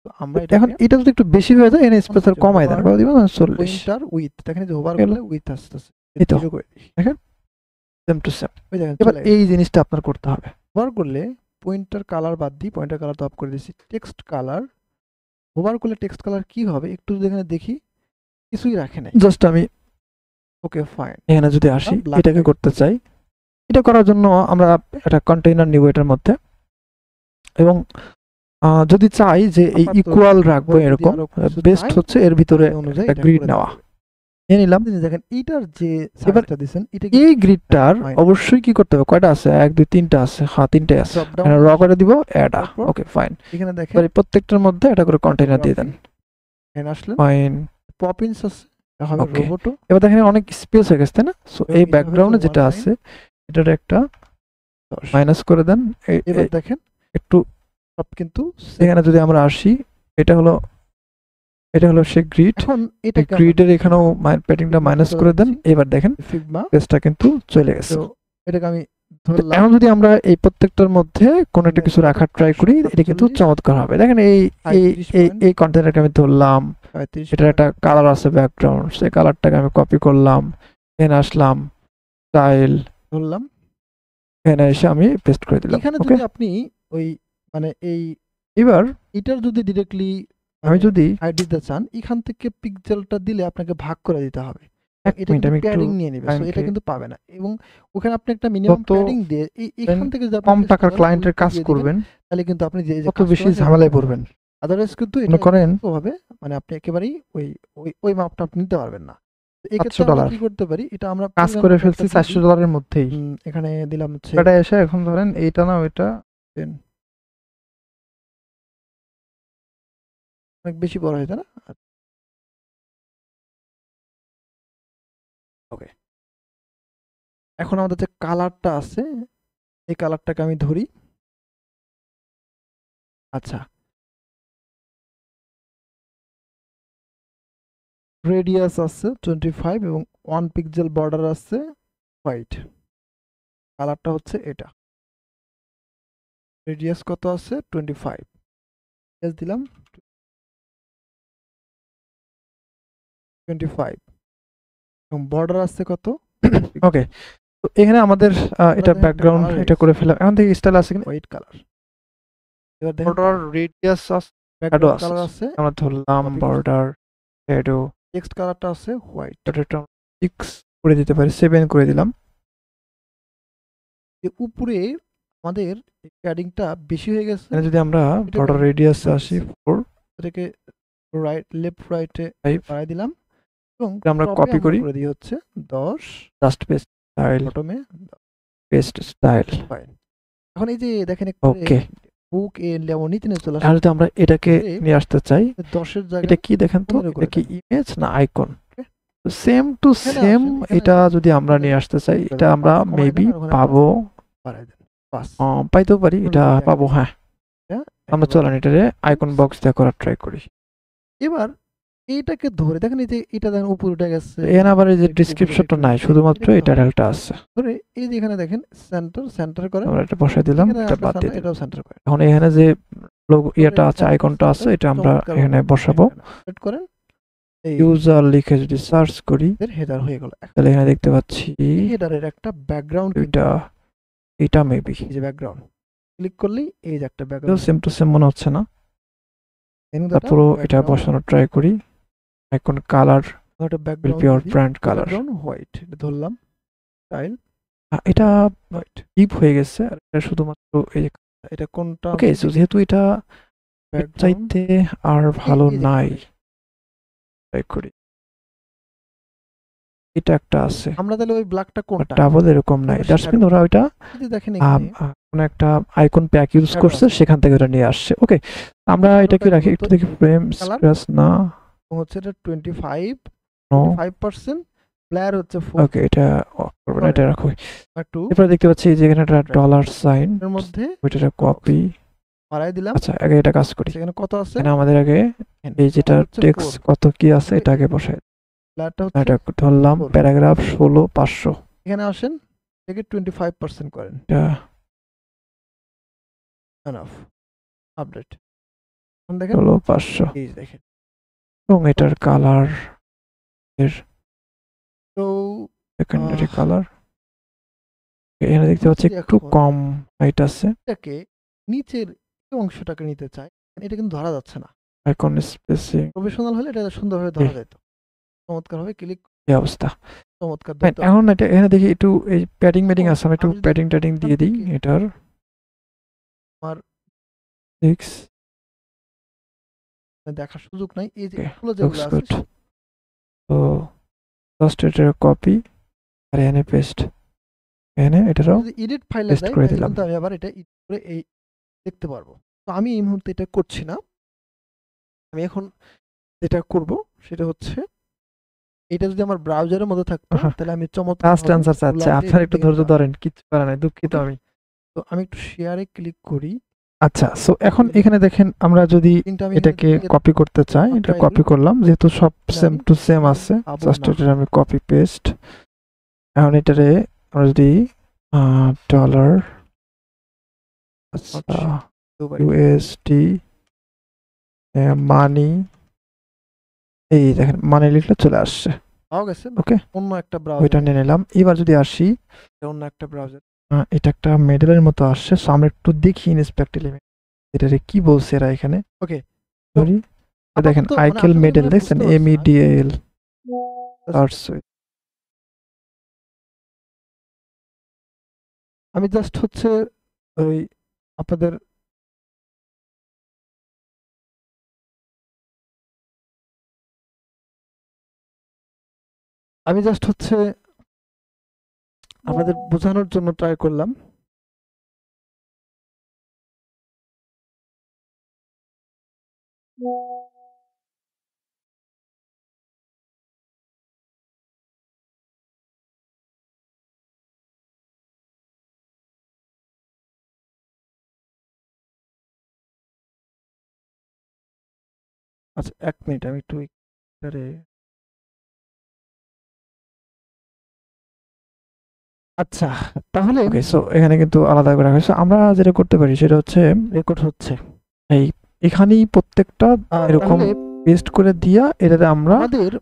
তো আমরা এখন এটাকে এটা যদি একটু বেশি হয়ে যায় এখানে স্পেসার কমাই দেন, কত দিবেন 40, পয়েন্টার উইথ, দেখেন যে হোভার গেল। করলে উইথ আসতেছে, এই তো 0 করে দিই। Same to same. ওই দেখেন এবার চলে এই জিনিসটা আপনার করতে হবে। হোভার করলে পয়েন্টার কালার বাদ দিই, পয়েন্টার কালার তো অফ করে দিয়েছি। টেক্সট কালার, হোভার করলে টেক্সট কালার কি হবে একটু যদি এখানে দেখি, কিছুই রাখে নাই। জাস্ট আমি ওকে ফাইন, এখানে যদি আসি black এটাকে type। করতে চাই, এটা করার জন্য আমরা একটা কন্টেইনার নিব এটার মধ্যে, এবং যদি চাই যে এই আপাতত ইকুয়াল রাখবো যদি এরকম, আরো কিছু বেস্ট চাই, হচ্ছে এর ভিতরে এই অনুযায়ী একটা এটা গ্রিড করে নেওয়া। দেওয়া হবে। নিয়ে নিলাম। দেখেন এইটার যে এবার সাইজটা দিছেন, এটা এই গ্রিডটার fine। অবশ্যই কি করতে হবে, কয়টা আছে, 1 2 3টা আছে, হ্যাঁ 3টে আছে, ড্রপ ডাউন এখানে র করে দিব অ্যাড। তারপর ওকে ফাইন। এখানে দেখেন এবার এই প্রত্যেকটার মধ্যে এটা করে কন্টেইনার দিয়ে দেন, এখানে আসলেন ফাইন। পপিনস আছে, এটা হবে Okay. রোবোটো। এবার দেখেন অনেক স্পেস হয়ে গেছে তাই না? সো এবং এই এটা ব্যাকগ্রাউন্ডে হচ্ছে যেটা 19, আছে এটার একটা 10। মাইনাস করে দেন। এবার দেখেন একটু সব কিন্তু same। এখানে যদি আমরা আসি, এটা হলো সে গ্রিড, এখন এই এটাকে গ্রিডের এখানেও প্যাডিংটা মাইনাস করে দেন। এবার দেখেন ফিগমা, স্পেসটা কিন্তু চলে গেছে। তো এটাকে আমি তো ধরলাম। এখন যদি আমরা এই প্রত্যেকটার মধ্যে কোনো একটা কিছু রাখার ট্রাই করি, এটা কিন্তু 147, চমৎকার হবে। দেখেন এই এই 35 এই point, এই কন্টেনারকে আমি ধরলাম, 35 এটার একটা কালার আছে ব্যাকগ্রাউন্ড, সেই কালারটাকে আমি কপি করলাম, এখানে আসলাম, স্টাইল, ধরলাম। এখানে এসে আমি পেস্ট করে দিলাম। এখানে ওকে, যদি আপনি ওই মানে এবার এটার যদি ডিরেক্টলি আমি যদি হাইড দিতে চান, এখান থেকে পিক্সেলটা দিলে আপনাকে ভাগ করে দিতে হবে। এক এটা মিনিট, কিন্তু আমি একটু প্যাডিং নিয়ে নেবে, সো এটা client-কে কিন্তু পাবে না। এবং ওখানে আপনি একটা মিনিমাম যত প্যাডিং দিয়ে এখান থেকে যদি আপনি কম চেষ্টা টাকার করেন ক্লায়েন্টের উইথ কাজ দিয়ে দিবেন, করবেন, তাহলে কিন্তু আপনি যে তত বেশি ঝামেলায় পড়বেন। আদারওয়াইজ কিন্তু মনে করেন হবে মানে আপনি একেবারেই ওই ওই ওই মাপটা আপনি নিতে পারবেন না। তো এই ক্ষেত্রে $700 আমরা কি করতে পারি, এটা আমরা কাজ পরিমাণ করে মতো ফেলছি একটা দিয়ে দিই। $400 মধ্যেই। এখানে দিলাম হচ্ছে এটা এসে এখন ধরেন এইটা না ওইটা 10, অনেক বেশি বড় হয়েছে না? ওকে, এখন আমাদের যে কালারটা আছে, এই কালারটাকে আমি ধরি। আচ্ছা, রেডিয়াস আছে 25 এবং 1 পিক্সেল বর্ডার আছে হোয়াইট। কালারটা হচ্ছে এটা। রেডিয়াস কত আছে 25, রেডিয়াস দিলাম 25 এবং বর্ডার আছে কত। ওকে, তো এখানে আমাদের এটা দেখেন ব্যাকগ্রাউন্ড একটা এটা করে ফেললাম। এখন থেকে স্টাইল আছে কিনা, হোয়াইট কালার। এবার দেখেন বর্ডার রেডিয়াস আছে, ব্যাকগ্রাউন্ড আছে। কালার আছে, আমরা ধরলাম Copy বর্ডার শ্যাডো, টেক্সট কালারটা আছে হোয়াইট। এটা 6 করে দিতে পারি, 7 করে দিলাম। যে উপরে আমাদের প্যাডিংটা বেশি হয়ে গেছে, এখানে যদি আমরা এটাকে বর্ডার আমি রেডিয়াস কমাই আসি দিচ্ছি। 4, এটাকে লেফট রাইটে 5, বাড়াই দিলাম। এবং আমরা টপে কপি করি করে দিই হচ্ছে 10 জাস্ট পেস্ট স্টাইল বটমে পেস্ট স্টাইল ফাইন। এখন এই যে দেখেন ওকে বুক এ লেমন নিচে চলে আসে। তাহলে তো আমরা এটাকে নিয়ে আসতে চাই 10 এর জায়গায় এটা কি দেখেন তো 15 করে এটা কি দেন। ইমেজ না আইকন ওকে। সেম টু এখানে সেম আসেন, এখানে এটা আসেন। যদি আমরা নিয়ে আসতে চাই এখানে এটা আমরা 5 কমায় মেবি দেন আর ওখানে পাবো বাড়ায় দেন। 5 পাইতেও পারি এটা একেবারে পাবো হ্যাঁ এটা আমরা একেবারে। চলেন এটারে আইকন বক্স দিয়ে করার ট্রাই করি এবার এইটাকে ধরে দেখেন এই যে এটা দেখেন উপরে উঠে গেছে। এখানে আবার এই যে একটু ডিসক্রিপশনটা উপরে, নাই একটু শুধুমাত্র নিচে, এটা রেলটা আছে ধরে এই যে এখানে দেখেন সেন্টার করেন। আমরা এটা বসাই দিলাম এখানে এটা একটা বাদ দিয়ে center, দিলাম এটাও সেন্টার করেন। এখন এখানে যে লোগো ইয়েটা আছে center, আইকনটা আছে center, এটা আমরা চমৎকার এখানে ভাবে বসাবো সেট করেন। এই ইউজার লিখে যদি সার্চ করি হেডার হয়ে গেল। তাহলে এখানে দেখতে পাচ্ছি হেডারের একটা ব্যাকগ্রাউন্ড এটা মেবি এই যে ব্যাকগ্রাউন্ড ক্লিক করলেই এই যে একটা ব্যাকগ্রাউন্ড সেম টু সেম মনে হচ্ছে না তারপর এটা বসানোর ট্রাই করি আইকন কালার একটা will be our brand color background white এটা ধরলাম স্টাইল এটা হোয়াইট। ডিপ হয়ে গেছে আর এটা শুধুমাত্র এই যে এটা কোনটা ওকে সো যেহেতু এটা এর চাইতে আর ভালো এই যে নাই ট্রাই করি এটা একটা আছে আমরা তাহলে ওই ব্ল্যাকটা কোনটা ডাবল এরকম নাই এবার দ্যাটস মিন shadow। ওরা ওইটা যদি দেখেন এখানে কোন একটা আইকন প্যাক ইউজ Shadow করছে আছে। সেখান থেকে ওটা নিয়ে আসছে ওকে আমরা এটা কি Shadow রাখি pack একটু বলতো দেখি ফ্রেম color? স্ক্র্যাচ না হচ্ছে এটা 25 নো 5% ব্লার হচ্ছে 4 ওকে এটা করব না এটা রাখো আর 2 এরপর দেখতে পাচ্ছি এই যে এখানে একটা ডলার সাইন এর মধ্যে ওইটা কপি বাড়াই দিলাম। আচ্ছা আগে এটা কাজ করি সেখানে কত আছে এখানে আমাদের আগে এই যেটা হচ্ছে টেক্সট 4 কত কি আছে এটা আগে বসাই ব্লারটা হচ্ছে এটা ধরলাম 4 প্যারাগ্রাফ 16500 এখানে আসেন থেকে 25% করেন এটা এনাফ আপডেট এখন দেখেন 16500 এই দেখেন এবং এটার কালার এর তো সেকেন্ডারি কালার এখানে দেখতে পাচ্ছি যদি একটু এখন কম হাইট আছে এটাকে নিচের এই অংশটাকে নিতে চাই এটা কিন্তু ধরা যাচ্ছে না। আইকন স্পেসিং প্রফেশনাল হলে এটা সুন্দরভাবে ধরা যেত। চমৎকারভাবে ক্লিক এই অবস্থা চমৎকার Fine, ধরতে এখন এটা এখানে দেখি একটু এই প্যাডিং ম্যাডিং এখন আছে আমি একটু আমি যদি প্যাডিং ট্যাডিং দিয়ে দিই থেকে এটার আমার 6 দেখার সুযোগ নাই এই যে Okay, এগুলো যেগুলো looks আছে good. তো জাস্ট এটার কপি আর এখানে পেস্ট এখানে এটারও যদি এডিট ফাইলে paste যাই করে তাহলে দিলাম। কিন্তু আমি আবার এটা এডিট করে এই দেখতে পারবো। তো আমি এই মুহূর্তে এটা করছি না। আমি এখন যেটা করব সেটা হচ্ছে এটা যদি আমার ব্রাউজারের মধ্যে থাকতো তাহলে আমি চমৎকার লাস্ট অ্যানসার চাচ্ছে আপনার একটু ধৈর্য ধরেন কিছু করা নাই দুঃখিত আমি তো আমি একটু শেয়ারে ক্লিক করি। আচ্ছা সো এখন এখানে দেখেন আমরা যদি লিংকটা আমি এটাকে কপি করতে চাই এটা কপি করলাম যেহেতু সব সেম টু সেম আছে জাস্ট এটা আমি কপি পেস্ট এখন এটারে আমরা যদি ডলার আচ্ছা ইউএসডি মানি এই দেখেন মানি লিখলে চলে আসছে পাওয়া গেছে ওকে অন্য একটা ওইটা ব্রাউজার নিয়ে নিলাম এবার যদি আসি অন্য একটা ব্রাউজার এটা একটা মেডেলের মতো আসছে সো আমরা একটু দেখি ইন্সপেক্ট এলিমেন্ট এটারে কি বলছে এরা এখানে ওকে ধরি দেখেন আইকেল মেডেল দেখছেন MEDAL সার্চ আমি জাস্ট হচ্ছে ওই আপনাদের আমি জাস্ট হচ্ছে আপনাদের বোঝানোর জন্য ট্রাই করলাম। আচ্ছা 1 মিনিট আমি একটু এটারে আচ্ছা তাহলে ওকে সো এখানে কিন্তু আলাদা করে রাখা হয়েছে আমরা যেটা করতে পারি সেটা হচ্ছে রেকর্ড হচ্ছে এই এখানেই প্রত্যেকটা এরকম তাহলে পেস্ট করে দিয়া এটাতে আমরা আমাদের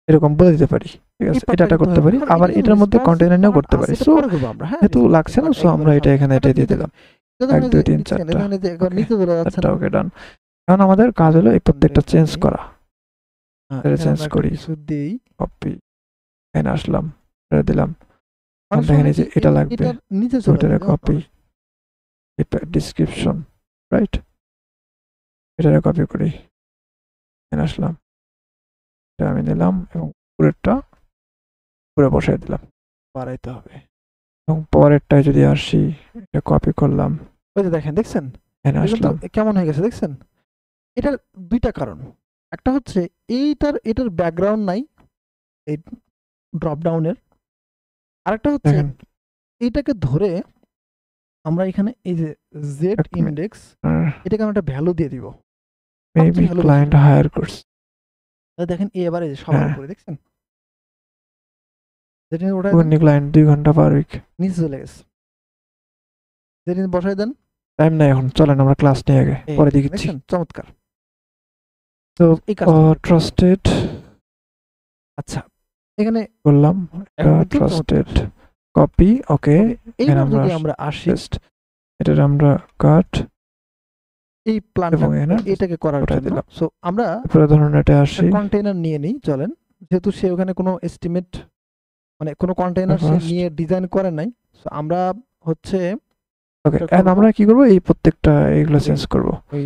এরকম বলে দিতে পারি ঠিক আছে এটা করতে পারি আবার এটার মধ্যে কন্টেইনার নিয়েও করতে পারি সো যেহেতু লাগছে না সো আমরা এটা এখানে এটা দিয়ে দিলাম 1 2 3 4টা নিচে চলে যাচ্ছে না ওকে ডান এখন আমাদের কাজ হলো এই প্রত্যেকটা চেঞ্জ করা এটা চেঞ্জ করি কিছু দেই কপি এখানে আসলাম এটা দিলাম অনেক দেখেন সময় এই যে এটা লাগবে এটা নিচে চলে ওটারে যাবে কপি এটা ডেসক্রিপশন রাইট এটারে কপি করি এখানে আসলাম এটা আমি নিলাম এবং পুরোটা পুরো বসাই দিলাম, বাড়াইতে হবে। এবং পরেরটায় যদি আসি, এটা কপি করলাম, ওই যে দেখেন, দেখছেন এখানে এটা কিন্তু আসলাম। কেমন হয়ে গেছে দেখছেন? এটার দুইটা কারণ। একটা হচ্ছে এটার ব্যাকগ্রাউন্ড নাই এই ড্রপ ডাউনের। আরেকটা হচ্ছে দেখেন এইটাকে ধরে আমরা এখানে এই যে জেড এক মিনিট, ইন্ডেক্স, এটাকে আমরা একটা ভ্যালু দিয়ে দিব। মেবি ভ্যালু বেশি ক্লায়েন্ট হায়ার করছে। তাহলে দেখেন এবার এই যে সবার হ্যাঁ, উপরে দেখছেন, যেটা ওঠাই দেন, পূর্ণি ক্লায়েন্ট 2 ঘন্টা পার উইক। নিচে চলে গেছে। যেটা বসাই দেন, টাইম নাই এখন, চলেন আমরা ক্লাস নিয়ে আগে, এই পরে দেখেন, দেখিচ্ছি। দেখছেন চমৎকার। তো এই কাজটা আমরা করব। ট্রাস্টেড আচ্ছা, এখানে করলাম, এখন কিন্তু ট্রাস্টেড চমৎকার। কপি, ওকে। এখানে এইবার আমরা যদি আমরা আসি পেস্ট, এটার আমরা কাট এই প্ল্যানটা, এবং এখানে এটাকে করার ওঠাই জন্য, দিলাম। সো আমরা তারপরে ধরুন এটা আসি, কন্টেইনার নিয়ে নিই চলেন, যেহেতু সে ওখানে কোনো এস্টিমেট মানে কোনো কন্টেইনার সে First, নিয়ে ডিজাইন করে নাই, সো আমরা হচ্ছে ওকে। এটা এন্ড করব, আমরা কি করব, এই প্রত্যেকটা এগুলো ওই চেঞ্জ করব। ওই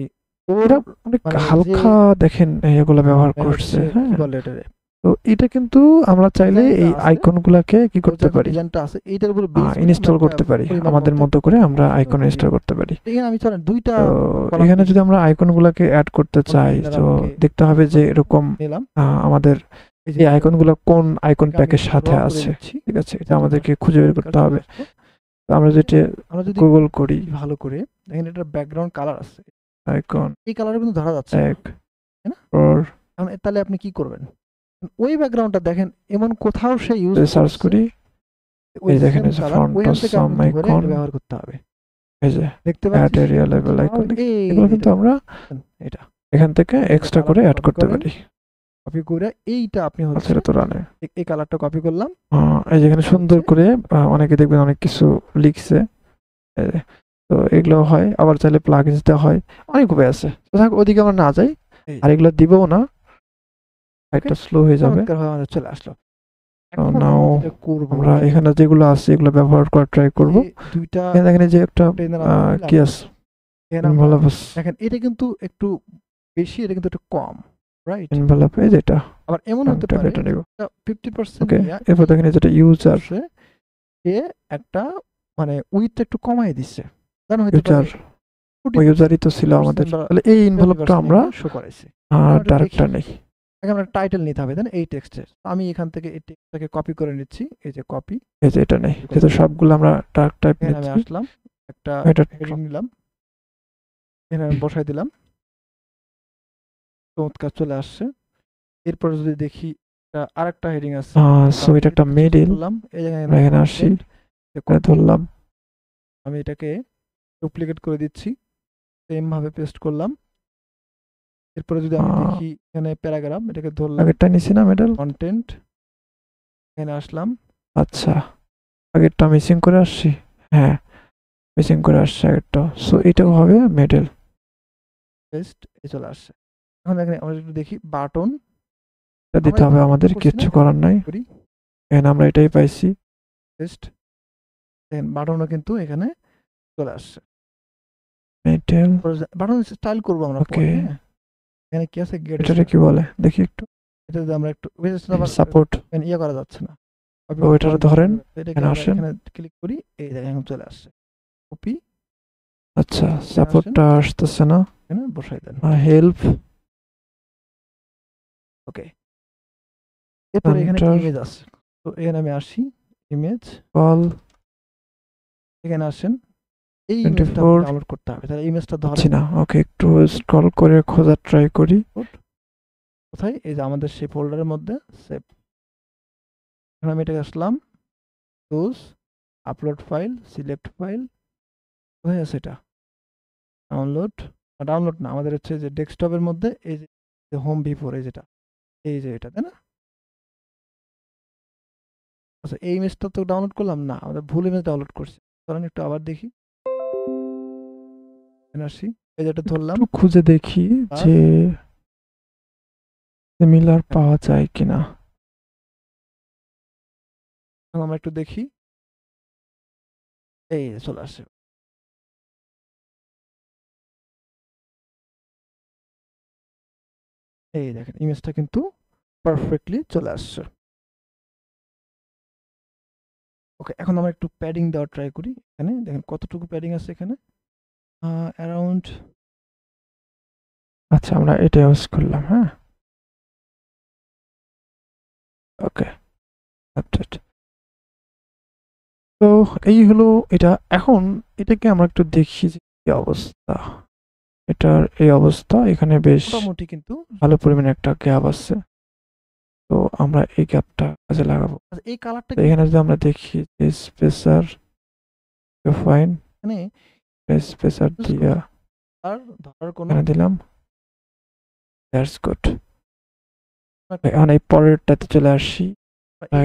এটা ওর অনেক মানে হালকা দেখেন এগুলো ব্যবহার করছে, হচ্ছে কি হ্যাঁ। বলে এটারে, তো এটা কিন্তু আমরা চাইলে ডিজাইনটা এই আছে, আইকন গুলাকে কি করতে পারি, ডিজাইনটা আছে এইটার উপর বেস করে ইনস্টল আমরা করতে পারি, পরিমাণ আমাদের মতো করে আমরা আইকন দিয়ে ইনস্টল দিব। করতে পারি। এখানে আমি চলেন দুইটা তো কলাম এখানে যদি আমরা আইকন গুলাকে অ্যাড করতে চাই, container তো আমাকে দেখতে হবে যে এরকম নিলাম, আমাদের এই যে এই আইকন গুলো কোন আইকন এটাকে আমি প্যাকের সাথে draw করে আছে, দিচ্ছি। ঠিক আছে, এটা যাতে আমাদেরকে আমার খুঁজে বের পরিষ্কার করতে চলে হবে। আসলো। তো আমরা যেটা আমরা যদি গুগল করি, ভালো করে দেখেন, এটার ব্যাকগ্রাউন্ড কালার আছে, আইকন এই কালারও কিন্তু ধরা যাচ্ছে না, এক তাই না? ফর এখন তাহলে আপনি কি করবেন, ওই ব্যাকগ্রাউন্ডটা দেখেন এমন কোথাও সে ইউজ সার্চ করি, ওই এই দেখেন সেম এই যে কালার ফন্ট ওইখান থেকে সাম আপনি ধরে আইকন, এটা ব্যবহার করতে হবে। এই যে দেখতে অ্যাড পাচ্ছেন এরিয়া লেভেল আইকন, এই এগুলো কিন্তু যেটা আমরা এটা এখান থেকে এক্সট্রা করে অ্যাড করতে করেন, পারি। কপি করে এইটা আপনি আচ্ছা, হচ্ছে এটা তো রানে। এই কালারটা কপি করলাম, এই যেখানে সুন্দর করে অনেকে দেখবেন অনেক কিছু লিখছে, এই যে। তো এগুলো হয়, আবার চাইলে প্লাগইনস দেওয়া হয়, অনেক উপায় আছে। তো থাক, ওদিকে আমরা না যাই, এই আর এগুলো দিবও না, একটা স্লো হয়ে যাবে। চমৎকারভাবে আমাদের চলে আসলো। এখন নাও আমরা যেটা করব, আমরা এখানে যেগুলো আছে এগুলো ব্যবহার করার ট্রাই করব। এই দুইটা এখানে দেখেন এই যে একটা container আমরা কি নিলাম। আছে, এখানে আমরা এনভেলপ, দেখেন এটা কিন্তু একটু বেশি, এটা কিন্তু একটু কম, রাইট? এনভেলপ, এই যে এটা আবার এমন হতে পারে এটা নিব, 50% ওকে। নিয়ে এরপর দেখেন এই যেটা ইউজার, সে একটা মানে উইথটা একটু কমাই দিচ্ছে, জানো হতে ইউজার, পারে ওই ইউজারই তো ছিল আমাদের। 40% বা তাহলে এই এনভেলপটা আমরা শো করাইছে। আমরা এটা ডাইরেক্টর দেখি। নেই, এখন আমরা টাইটেল নিতে হবে, দেন এই টেক্সটের আমি এখান থেকে এই টেক্সটটাকে কপি করে নিচ্ছি, এই যে কপি, এই যে এটা নেই, যেহেতু সবগুলো আমরা ডার্ক টাইপ এখানে আমি নিচ্ছি, আসলাম, একটা এটা হেডিং নিলাম, এখানে আমি বসাই দিলাম, চমৎকার চলে আসছে। এরপরে যদি দেখি আরেকটা হেডিং আছে, সো এটা একটা মিডল, করলাম, এই জায়গায় আমরা এখানে আসি, এটা copy, ধরলাম, আমি এটাকে ডুপ্লিকেট করে দিচ্ছি, সেম ভাবে পেস্ট করলাম। এরপরে যদি আমি দেখি এখানে প্যারাগ্রাফ, এটাকে ধরলাম, আগেরটা নিছি না মিডল, কন্টেন্ট, এখানে আসলাম, আচ্ছা আগেরটা মিসিং করে আসছি, হ্যাঁ মিসিং করে আসছে আগেরটা, সো এটাও হবে মিডল। পেস্ট, এ চলে আসছে। এখন এখানে আমরা একটু দেখি বাটন, এটা দিতে হবে আমাদের, কিচ্ছু করার নাই, করি এখানে আমরা এটাই পাইছি, পেস্ট, দেখেন বাটনও কিন্তু এখানে চলে আসছে। মিডল, বাটন স্টাইল করবো আমরা পরে, ওকে। হ্যাঁ। এখানে কি আছে, গেট এটারে কি বলে দেখি একটু, এটা যদি আমরা একটু সাপোর্ট, ইয়ে করা যাচ্ছে না, তো এটারে ধরেন, এটাকে এখানে আমরা আসেন, এখানে ক্লিক করি, এই দেখেন এখন চলে আসছে, কপি, আচ্ছা সাপোর্টটা আসতেছে না, এখানে বসাই দেন, হেল্প, ওকে। এরপরে এখানে Enter, ইমেজ আছে, তো এখানে আমি আসি, ইমেজ, কল, এখানে আসেন, এই 24 ইমেজটা ডাউনলোড করতে হবে, তাহলে ইমেজটা পাচ্ছি ধরেন না, ওকে একটু স্ক্রল করে খোঁজার ট্রাই করি, কোথায়, এই যে আমাদের সেই ফোল্ডারের মধ্যে সেভ। এখন আমি এটাকে আসলাম, choose, upload file, select file, কোথায় আছে এটা, ডাউনলোড, ডাউনলোড না, আমাদের হচ্ছে যে ডেস্কটপের মধ্যে এই যে হোম V4, এই যেটা, এই যে এটা, তাই না? আচ্ছা, এই ইমেজটা তো ডাউনলোড করলাম না, আমাদের ভুল ইমেজ ডাউনলোড করছি, চলেন একটু আবার দেখি, এখানে আসি, এই যেটা ধরলাম, একটু খুঁজে দেখি যে সিমিলার পাওয়া যায় কিনা, এখন আমরা একটু দেখি, এই যে চলে আসছে, এই দেখেন ইমেজটা কিন্তু পারফেক্টলি চলে আসছে। ওকে, এখন আমরা একটু প্যাডিং দেওয়ার ট্রাই করি। এখানে দেখেন কতটুকু প্যাডিং আছে এখানে, অ্যারাউন্ড। আচ্ছা, আমরা এটা ইউজ করলাম। হ্যাঁ, ওকে, আপডেট। তো এই হলো এটা। এখন এটাকে আমরা একটু দেখি যে কি অবস্থা। এটার এই অবস্থা, এখানে বেশ মোটামুটি কিন্তু ভালো পরিমাণে একটা গ্যাপ আছে। তো আমরা এই গ্যাপটা কাজে লাগাবো। আচ্ছা, এই কালারটা তো এখানে যদি আমরা দেখি যে স্পেসার ফাইন, এখানে স্পেসার দিয়া আর ধরার কোনো এখানে দিলাম, দ্যাটস গুড। এখন এই পরেরটাতে চলে আসি,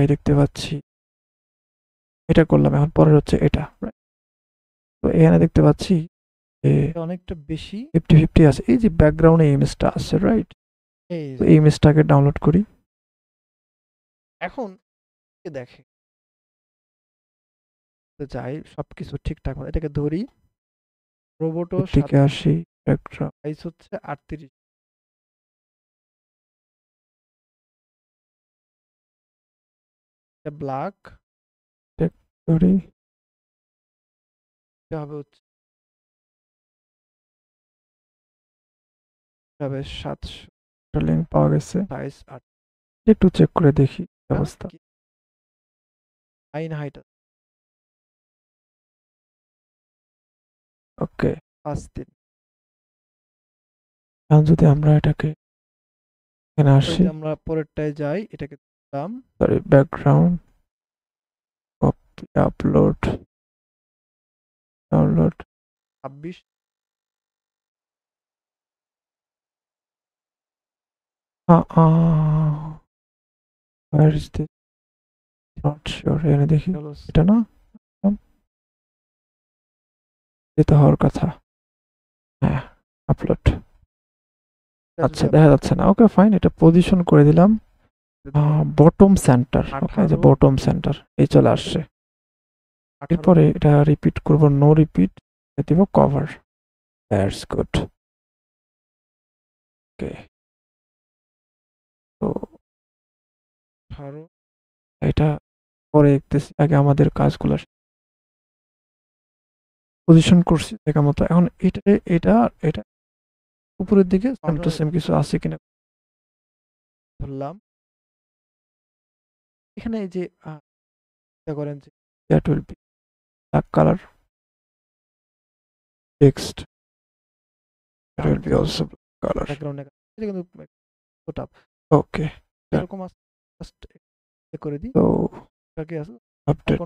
এই দেখতে পাচ্ছি এটা করলাম, এখন পরের হচ্ছে এটা। তো এখানে দেখতে পাচ্ছি যে অনেকটা বেশি 50-50 আছে। এই যে ব্যাকগ্রাউন্ডে ইমেজটা আছে, রাইট? এই তো এই ইমেজটাকে ডাউনলোড করি। এখন দেখে তো যাই সবকিছু ঠিকঠাক মতো এটাকে ধরি। রোবটও থেকে আসি, ব্যাকগ্রাউন্ড সাইজ হচ্ছে 38, ব্ল্যাক করি। হবে হচ্ছে 700, লিঙ্ক পাওয়া গেছে, সাইজ 8, একটু চেক করে দেখি কি অবস্থা। 9 হাইট ওকে, 5-3। এখন যদি আমরা এটাকে এখানে আসি, যদি আমরা পরেরটায় যাই, এটাকে দিলাম sorry, background, copy, upload, download. 26, where is this? Not sure. এখানে দেখি, এটা না, যেটা হওয়ার কথা। হ্যাঁ, আপলোড। আচ্ছা, দেখা যাচ্ছে না। ওকে, ফাইন, এটা পজিশন করে দিলাম বটম সেন্টার। ওকে, যে বটম সেন্টার এই চলে আসছে। এরপরে এটা রিপিট করব, নো রিপিট, দিব কভার। That's good. ওকে, তো এটা পরে দেখতেছি, আগে আমাদের কাজগুলো পজিশন করছি দেখা মতো। এখন এটা এটা এটা উপরের দিকে সেম টু সেম কিছু আছে কিনা ধরলাম। এখানে এই যে করেন যে that will be black colour text, that will be also black colour. ব্যাকগ্রাউন্ডে এটা কিন্তু ফোটা ওকে, এরকম জাস্ট করে দিই। তো কি আছে আপডেট,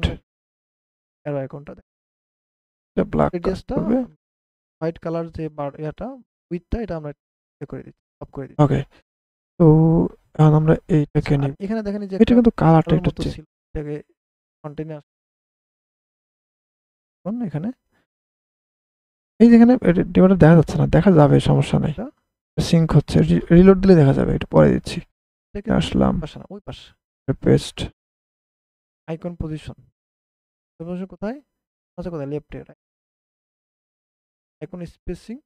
এরো আইকনটা এটা ব্ল্যাক রেডিয়াসটা করবে। হোয়াইট কালার যে ইয়াটা উইথটা এটা আমরা করে দিই, অফ করে দিই। ওকে, তো এখন আমরা এইটাকে নিই। এখানে দেখেন যে এটা কিন্তু কালারটা একটু ছিল, এটাকে কন্টেইনার এখানে এই যেখানে ডিভাইডার দেখা যাচ্ছে না, দেখা যাবে, সমস্যা নাই, সিঙ্ক হচ্ছে, রিলোড দিলে দেখা যাবে। এটা পরে দিচ্ছি, আসলাম পাশে না, ওই পাশে পেস্ট, আইকন পজিশন কোথায় আছে, কোথায় লেফটে আইকন স্পেসিং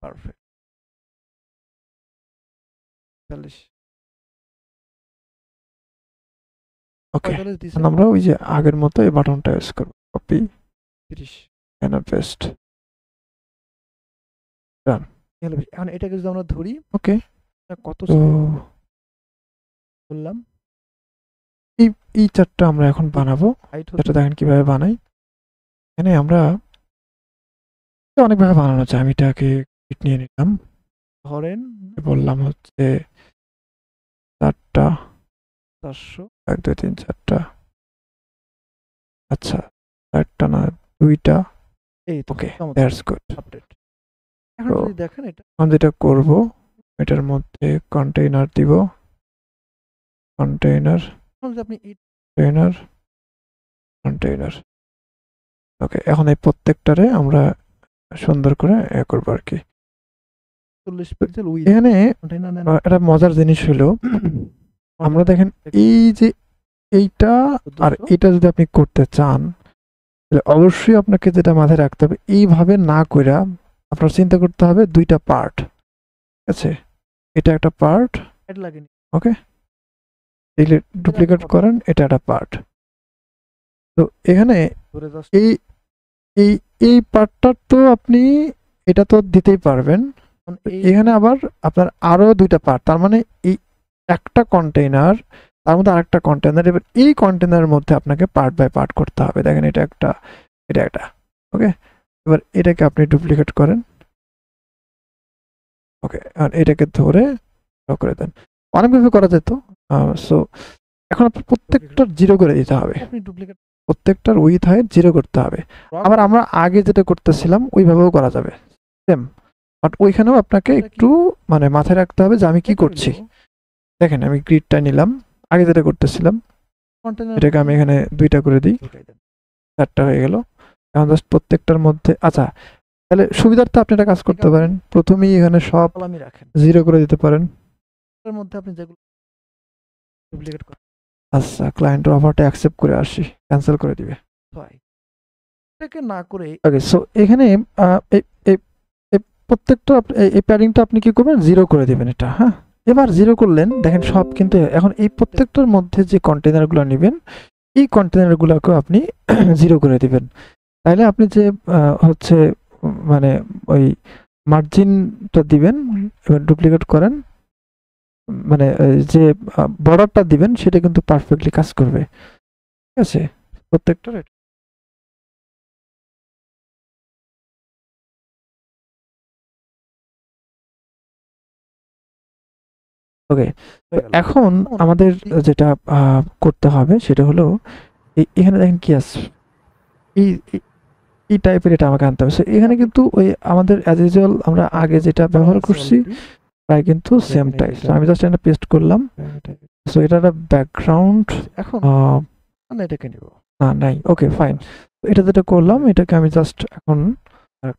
পারফেক্ট 40। ওকে, আমরা ওই যে আগের মতো এই বাটনটা ইউজ করব, কপি 30 এন্ড পেস্ট, ডান। এখন এটাকে যদি আমরা ধরি, ওকে, কত তো বললাম এই চারটা আমরা এখন বানাবো। এটা দেখেন কিভাবে বানাই। এখানে আমরা অনেকভাবে বানানো যায়, আমি এটাকে নিয়ে নিলাম, ধরেন বললাম হচ্ছে 4টা, 400, 1 2 3 4টা, আচ্ছা 4টা না 2টা। এই তো ওকে, দ্যাটস গুড। আপডেট। এখন যদি দেখেন এটা এখন যেটা করব, এটার মধ্যে কন্টেইনার দিব, কন্টেইনার, আপনি কন্টেইনার, কন্টেইনার। ওকে, এখন এই প্রত্যেকটারে আমরা সুন্দর করে করবো আর কি। 40 পিক্সেল উইথ এখানে কন্টেইনার একটা মজার জিনিস হলো, আমরা দেখেন এই যে এইটা আর এটা যদি আপনি করতে চান, তাহলে অবশ্যই আপনাকে যেটা মাথায় রাখতে হবে, এইভাবে না কইরা আপনার চিন্তা করতে হবে 2টা পার্ট। ঠিক আছে, এটা একটা পার্ট, এটা লাগেনি। ওকে, ডিলিট ডুপ্লিকেট করেন, এটা একটা পার্ট। তো এখানে ধরে জাস্ট এই এই এই পার্টটা তো আপনি এটা তো দিতেই পারবেন। এখানে আবার আপনার আরো দুইটা পার্ট, তার মানে এই একটা কন্টেইনার, তার মধ্যে আরেকটা কন্টেইনার, এবার এই কন্টেইনারের মধ্যে আপনাকে পার্ট বাই পার্ট করতে হবে। দেখেন এটা একটা, এটা একটা। ওকে, এবার এটাকে আপনি ডুপ্লিকেট করেন। ওকে, আর এটাকে ধরে draw করে দেন। অনেকভাবে করা যেত। সো এখন আপনার প্রত্যেকটার জিরো করে দিতে হবে, আপনি ডুপ্লিকেট প্রত্যেকটার উইথ হাইট জিরো করতে হবে। আবার আমরা আগে যেটা করতেছিলাম ওইভাবেও করা যাবে, সেম। বাট ওইখানেও আপনাকে একটু মানে মাথায় রাখতে হবে যে আমি কি করছি। দেখেন আমি গ্রিডটা নিলাম, আগে যেটা করতেছিলাম কন্টেইনার এটাকে আমি এখানে দুইটা করে দিই, চারটা হয়ে গেল। এখন জাস্ট প্রত্যেকটার মধ্যে, আচ্ছা তাহলে সুবিধার্থে আপনি একটা কাজ করতে পারেন, প্রথমেই এখানে সব কলামই রাখেন। জিরো করে দিতে পারেন। এর মধ্যে আপনি যেগুলো ডুপ্লিকেট করেন আচ্ছা, ক্লায়েন্টের অফারটা অ্যাকসেপ্ট করে আসি, ক্যান্সেল করে দিবে। হয়, এটাকে না করে ওকে, সো এখানে এই এই এই প্রত্যেকটা এই প্যাডিংটা আপনি কি করবেন, জিরো করে দিবেন এটা। হ্যাঁ, এবার জিরো করলেন, দেখেন সব কিন্তু এখন এই প্রত্যেকটার মধ্যে যে কন্টেনারগুলো নেবেন এই কন্টেনারগুলোকেও আপনি জিরো করে দিবেন। তাইলে আপনি যে হচ্ছে মানে ওই মার্জিনটা দিবেন, এবার ডুপ্লিকেট করেন, মানে যে বর্ডারটা দিবেন সেটা কিন্তু পারফেক্টলি কাজ করবে। ঠিক আছে, প্রত্যেকটার ওকে। এখন আমাদের যেটা করতে হবে সেটা হলো এখানে দেখেন কি আছে, এই এই টাইপের এটা আমাকে আনতে হবে। So, এখানে কিন্তু ওই আমাদের অ্যাজ ইউজুয়াল আমরা আগে যেটা ব্যবহার করছি প্রায় কিন্তু সেম টাইপ। আমি জাস্ট এটা পেস্ট করলাম। সো এটা একটা ব্যাকগ্রাউন্ড, এখন না এটাকে নিব না নাই, ওকে ফাইন। এটা যেটা করলাম এটাকে আমি জাস্ট এখন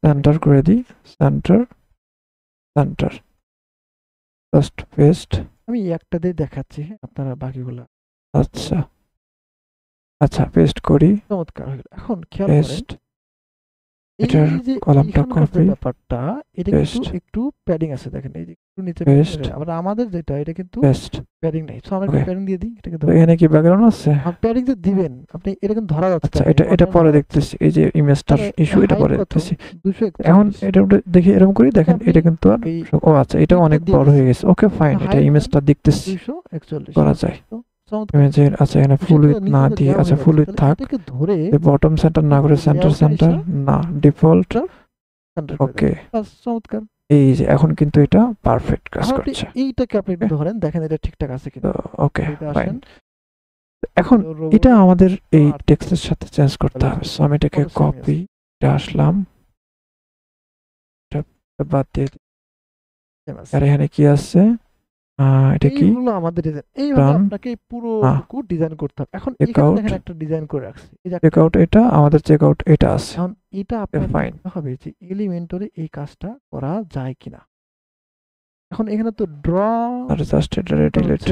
সেন্টার করে দিই, সেন্টার সেন্টার, জাস্ট পেস্ট। আমি একটা দিয়ে দেখাচ্ছি, হ্যাঁ, আপনারা বাকিগুলা আচ্ছা আচ্ছা, পেস্ট করি, চমৎকার হয়ে গেল। এখন খেয়াল করেন পেস্ট, এই এটার যে কলামটা এইখানকার যে কপি, ব্যাপারটা, এটা কিন্তু পেস্ট, একটু প্যাডিং আছে, দেখেন এই যে একটু নিচে পেস্ট, আবার আমাদের যেটা এটা কিন্তু পেস্ট। প্যাডিং নাই। সো আমরা ওকে, প্যাডিং দিয়ে দিই, এটাকে তো এখানে কি ব্যাকগ্রাউন্ড আছে? প্যাডিং যে দিবেন আপনি এটা কিন্তু ধরা যাচ্ছে। আচ্ছা, এটা পরে দেখতেছি, এই যে ইমেজটার ইস্যু এটা পরে দেখতেছি। এখন এটা দেখি এরকম করি, দেখেন এটা কিন্তু আর, ও আচ্ছা এটা অনেক বড় হয়ে গেছে। ওকে ফাইন, এটা ইমেজটা দেখতেছি 241 করা যায় ইমেজের। আচ্ছা এখানে ফুল উইথ না দিয়ে, আচ্ছা ফুল উইথ থাক, ধরে বটম সেন্টার না করে সেন্টার সেন্টার না, ডিফল্ট। ওকে, চমৎকার। এই যে এখন কিন্তু এটা পারফেক্ট কাজ আপনি করছে। এইটাকে আপনি একটু ধরেন, দেখেন এটা ঠিকঠাক আছে কিনা। ওকে এটা ফাইন, আসেন, এখন robot এটা আমাদের এই আর টেক্সটের সাথে চেঞ্জ করতে হবে। সো আমি এটাকে পরে same কপি, এটা আসলাম, এটা বাদ দিয়ে দিই। same আছে। আর এখানে কি আছে, এটা কি, এইগুলো আমাদের ডিজাইন, এইভাবে Run, আপনাকে পুরোটুকু ডিজাইন করতে হবে। এখন এখানে Checkout, দেখেন একটা ডিজাইন করে রাখছি, এই যে চেক আউট, এটা আমাদের চেক আউট এটা আছে। এখন এটা আপনার ফাইন, দেখতে হবে যে এলিমেন্টরে এই কাজটা করা যায় কিনা। এখন এখানে তো ড্র আর জাস্ট এটা ডিলিট।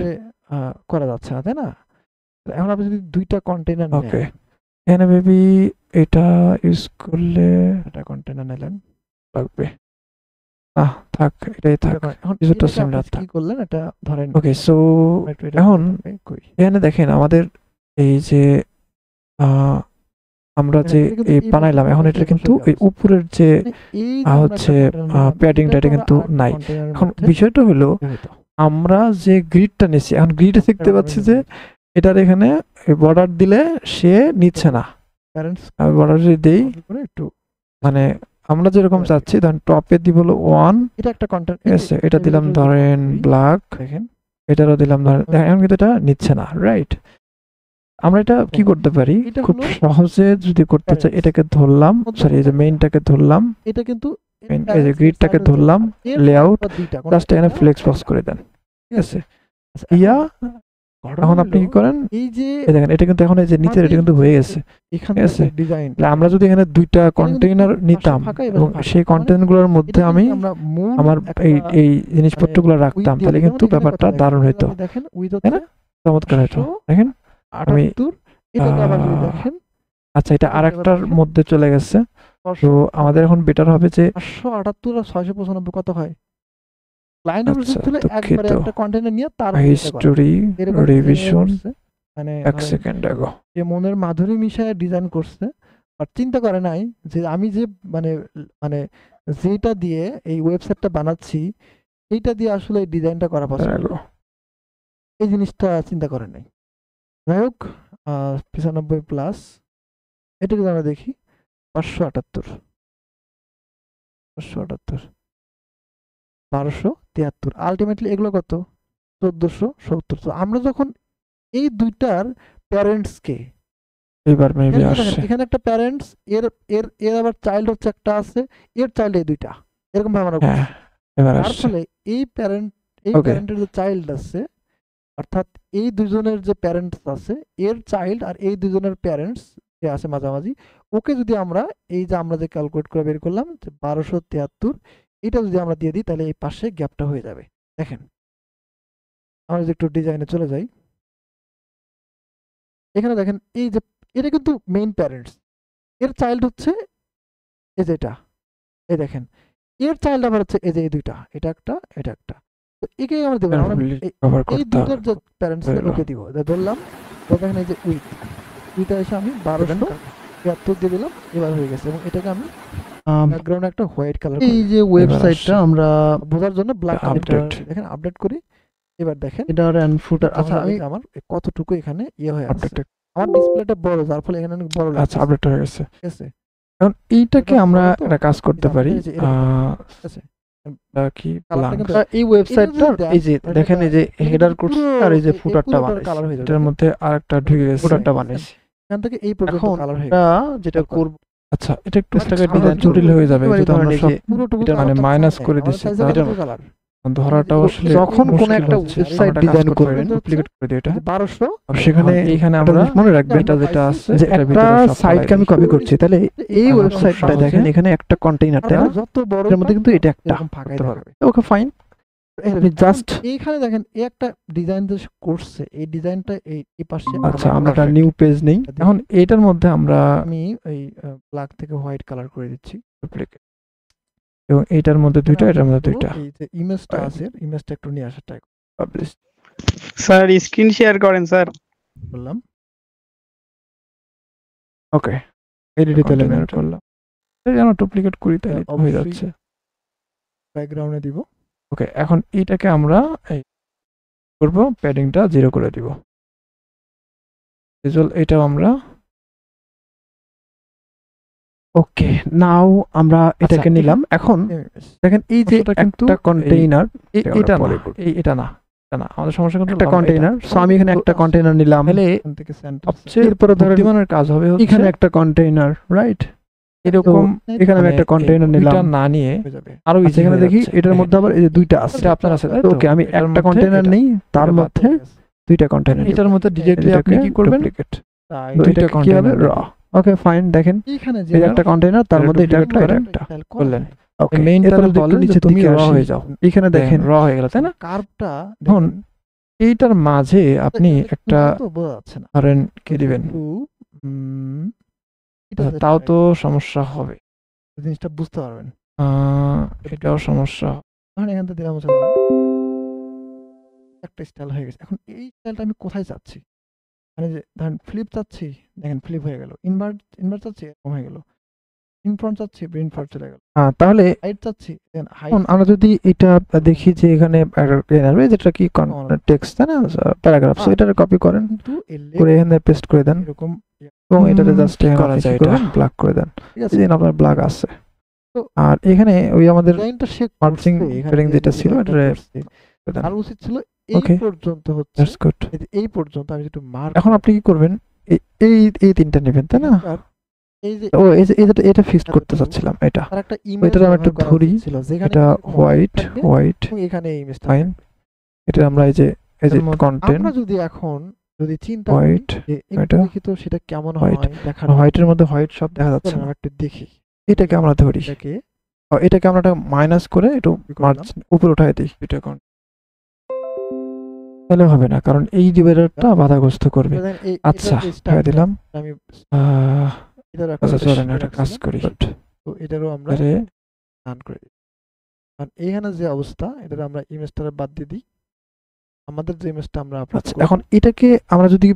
করা যাচ্ছে না, তাই না? এখন আপনি যদি দুইটা কন্টেইনার ওকে, নেন, এখানে বেবি এটা ইউজ করলে একটা কন্টেইনার নিলেন, লাগবে, থাক এটাই থাক, এখন কিছুটা এটাকে সিমিলার আপনি থাক। কি করলেন এটা ধরেন। ওকে, সো একটু এটা এখন কই এখানে দেখেন আমাদের এই যে আমরা যে এই বানাইলাম, এখন এটা কিন্তু এই উপরের যে এই হচ্ছে প্যাডিংটা এটা কিন্তু নাই। এখন বিষয়টা হলো আমরা যে গ্রিডটা নিচ্ছি, এখন গ্রিডে দেখতে পাচ্ছি যে এটার এখানে বর্ডার দিলে সে নিচ্ছে না। বর্ডার যদি দেই একটু মানে আমরা যেরকম চাচ্ছি, ধরেন টপে দিব হলো 1, এটা একটা কন্টেন্ট এসে এটা দিলাম ধরেন ব্ল্যাক, দেখেন এটারও দিলাম ধরেন, এখন কিন্তু এটা নিচ্ছে না, রাইট? আমরা এটা কি করতে পারি খুব সহজে যদি করতে চাই, এটাকে ধরলাম, সরি এই যে মেইনটাকে ধরলাম, এটা কিন্তু এই যে গ্রিডটাকে ধরলাম, লেআউট, জাস্ট এখানে ফ্লেক্স বক্স করে দেন, ঠিক আছে? ইয়া এখন আপনি কি করেন, এই যে দেখেন এটা কিন্তু এখন এই যে নিচের এটা কিন্তু হয়ে গেছে, এখানে ঠিক আছে? ডিজাইন আমরা যদি এখানে দুইটা কন্টেইনার নিতাম এবং সেই কন্টেইনারগুলোর মধ্যে আমি আমার এই জিনিসপত্রগুলো রাখতাম, তাহলে কিন্তু ব্যাপারটা দারুণ হতো, দেখেন উইথ তাই না? চমৎকার হতো। দেখেন আমি দেখেন, আচ্ছা এটা আরেকটার মধ্যে চলে গেছে। তো আমাদের এখন বেটার হবে যে 578 আর 695 কত হয়? ক্লায়েন্টের আচ্ছা, প্রসেস ছিল একবারে দুঃখিত। একটা কন্টেনার নিয়ে তারপর এটা করা। হিস্টোরি এরকম রিভিশন করছে, মানে 1 ধরেন সেকেন্ড আগো। যে মনের মাধুরী মিশায় ডিজাইন করছে, বাট চিন্তা করে নাই যে আমি যে মানে মানে যেটা দিয়ে এই ওয়েবসাইটটা বানাচ্ছি এইটা দিয়ে আসলে এই ডিজাইনটা করা পসিবল, আগো। এই জিনিসটা চিন্তা করে নাই। যাই হোক 95 প্লাস, এটা যদি আমরা দেখি 578 1273, আলটিমেটলি এগুলো কত 1470। তো আমরা যখন এই দুইটার প্যারেন্টস কে, এবার মেবি আসছে। এখানে একটা প্যারেন্টস, এর এর এর আবার চাইল্ড হচ্ছে একটা আছে, এর চাইল্ড এই দুইটা, এরকম ভাবে আমরা হ্যাঁ, এবার তার আসছে। ফলে এই Okay. প্যারেন্টের যে চাইল্ড আছে, অর্থাৎ এই দুজনের যে প্যারেন্টস আছে এর চাইল্ড আর এই দুজনের প্যারেন্টস যে আছে মাঝামাঝি, ওকে যদি আমরা এই যে আমরা যে ক্যালকুলেট করে বের করলাম যে 1273, এটা যদি আমরা দিয়ে দিই তাহলে এই পাশে গ্যাপটা হয়ে যাবে। দেখেন আমরা যদি একটু ডিজাইনে চলে যাই, এখানে দেখেন এই যে এটা কিন্তু মেইন প্যারেন্টস, এর চাইল্ড হচ্ছে এই যে এটা, এই দেখেন এর চাইল্ড আবার হচ্ছে এই যে এই দুইটা, এটা একটা এটা একটা। তো একে আমরা দেবো না, আমরা কভার এই করতে দুইটার হবে। যে প্যারেন্টস ওকে দিব, ধরলাম তো দেখেন এই যে উইথটা এসে আমি 1273 দিয়ে দিলাম, এবার হয়ে গেছে। এবং এটাকে আমি ব্যাকগ্রাউন্ডে একটা হোয়াইট কালার এই যে ওয়েবসাইটটা আমরা বোঝার জন্য ব্ল্যাক আপডেট দেখেন আপডেট করি। এবার দেখেন এটার এন্ড ফুটার। আচ্ছা আমি আমার কতটুকু এখানে ইয়ে হয়ে আছে, আপডেট, আমার ডিসপ্লেটা বড় যার ফলে এখানে অনেক বড় আচ্ছা লাগছে, আপডেট হয়ে গেছে। ঠিক আছে। এখন এইটাকে এটা আমরা বলো তো, একটা কাজ করতে এটা পারি। এই যে এরকম, ঠিক আছে। কি কালারটা কিন্তু এই ওয়েবসাইটটা এটা যদি এই যে দেন, দেখেন এই যে এটা হেডার কিন্তু করছে পুরো আর এই যে এই ফুটারটা পুরোটার বানাইছি, কালার হয়ে যাবে, এটার মধ্যে আরেকটা ঢুকে গেছে, ফুটারটা বুঝছেন? বানাইছি। এখান থেকে এই পর্যন্ত এখন কালার হয়ে আমরা গেছে। যেটা দেখো, করব, আচ্ছা এটা একটু আচ্ছা, ডিজাইন আমরা জটিল হয়ে যাবে একেবারে যদি আমরা ধরেন এই সব যে পুরোটুকু এটা মানে কালারটা মাইনাস চাই করে না, দিছি, আমাদের চাইছে এটা পুরো কালার। ধরাটাও আসলে যখন কোনো মুশকিল একটা হচ্ছে। ওয়েবসাইট আমরা ডিজাইন কাজ করতে করবেন, পারি, ডুপ্লিকেট করে দিই এটা। 1200 আর সেখানে এইখানে একটা আমরা জিনিস মনে রাখবেন, এটা যেটা আছে যে এটার একটা ভিতরে সব সাইটকে আমি ফালাই কপি দিই। করছি, তাহলে এই আমরা ওয়েবসাইটটা সহজে দেখেন এখানে একটা কন্টেইনার, তাই না? আমরা যত বড় এর মধ্যে কিন্তু এটা একটা এরকম ফাঁকাই করতে পারবে। দেখাবে। ওকে ফাইন, আপনি জাস্ট এইখানে দেখেন এই একটা ডিজাইন যে করছে, এই ডিজাইনটা এই পাশে আচ্ছা আমরা একটা নিউ পেজ নেই। এখন এইটার মধ্যে আমরা আমি এই ব্ল্যাক থেকে হোয়াইট কালার করে দিচ্ছি, ডুপ্লিকেট এবং এইটার মধ্যে দুইটা, এটার মধ্যে দুইটা এই যে ইমেজটা Fine. আছে, ইমেজটা একটু নিয়ে আসার try publish sir screen share করেন স্যার। করলাম। ওকে এডিটে তাহলে মেল করলাম, এটা যেন ডুপ্লিকেট করি তাহলে হয়ে অবশ্যই যাচ্ছে। ব্যাকগ্রাউন্ডে দিব। ওকে এখন এইটাকে আমরা এই করব, প্যাডিংটা 0 করে দিব। ভিজুয়াল এটাও আমরা ওকে নাও আমরা এটাকে নিলাম। এখন দেখেন এই যে একটা কন্টেইনার, এটা না এটা না, এটা না আমাদের সমস্যা, কিন্তু একটা কন্টেইনার। সো আমি এখানে একটা কন্টেইনার নিলাম, তাহলে এখান থেকে সেন্টার সবচেয়ে এরপরে ধরেন বুদ্ধিমানের কাজ হবে এখানে একটা কন্টেইনার, রাইট? এরকম এখানে আমি একটা কন্টেইনার নিলাম, এটা না নিয়ে হয়ে যাবে। আরো ইজি এখানে দেখি এটার মধ্যে আবার এই যে দুইটা আছে, এটা আপনার আছে তাই তো? ওকে আমি এটার একটা মধ্যে কন্টেইনার এটা, নেই, তার এটা বাদ মধ্যে দুইটা কন্টেইনার। এটার মধ্যে ডিরেক্টলি আপনি কি করবেন, ডুপ্লিকেট দুইটা কি হবে র। ওকে ফাইন, দেখেন এইখানে যে এই একটা কন্টেইনার, তার মধ্যে এটা একটা এটা একটা করলেন। ওকে মেইন এরপরে তাহলে বলেন যে তুমি র হয়ে যাও, এখানে দেখেন র হয়ে গেল তাই না? কার্ভটা এখন এইটার মাঝে আপনি একটা বোঝা যাচ্ছে না, ধরেন কি দিবেন, তাও তো সমস্যা হবে, জিনিসটা বুঝতে পারবেন। এটাও সমস্যা। এখন এখান থেকে দিলাম একটা স্টাইল হয়ে গেছে। এখন এই স্টাইলটা আমি কোথায় চাচ্ছি, মানে যে ধরেন ফ্লিপ চাচ্ছি, দেখেন ফ্লিপ হয়ে গেল, ইনভার্ট চাচ্ছি এরকম হয়ে গেল, ইনফ্রন্ট চাচ্ছি ইনফ্রন্ট চলে গেল, তাহলে হাইট চাচ্ছি এখন আমরা যদি এটা দেখি যে এখানে আসবে যেটা কি টেক্সট তাই না, প্যারাগ্রাফ, এটারে কপি করেন কিন্তু করে এখানে পেস্ট করে দেন এরকম এবং এটাতে জাস্ট করা যায়, এটা ব্ল্যাক করে দেন, ঠিক আছে। এই যে আপনার ব্ল্যাক আছে। তো আর এখানে ওই আমাদের ডিজাইনটা শেখ মার্জিং প্যাডিং যেটা ছিল এটারে করে দেন। আর উচিত ছিল এই Okay. পর্যন্ত হচ্ছে, দ্যাটস গুড। এই পর্যন্ত আমি একটু মার্ক। এখন আপনি কি করবেন, এই এই তিনটা নেবেন তাই না? এই যে ও এই যে এটা ফিক্সড করতে চাচ্ছিলাম, এটা আর একটা ওইটা আমি একটু ধরি, এটা হোয়াইট হোয়াইট এখানে ইমেজটা ফাইন। এটা আমরা এই যে কন্টেন্ট আমরা যদি এখন যদি চিন্তা হোয়াইট, যে এটা একটু দেখি তো সেটা কেমন হয় white, দেখানো, হোয়াইটের মধ্যে হোয়াইট সব দেখা যাচ্ছে না, আমরা একটু দেখি এটাকে আমরা ধরি, এটাকে এটাকে আমরা একটা মাইনাস করে একটু মার্জ উপরে উঠাই দিই, এটা কোন তাহলে হবে না, কারণ এই ডিভাইডারটা বাধাগ্রস্ত করবে। আচ্ছা হয়ে দিলাম। আমি আচ্ছা চলেন একটা কাজ করি, তো এটারও আমরা আরে রান করে দিই। আর এইখানে যে অবস্থা এটা আমরা ইমেজটা বাদ দিয়ে দিই, আমাদের যে ইমেজটা আমরা আপলোড আচ্ছা এখন এটাকে আমরা যদি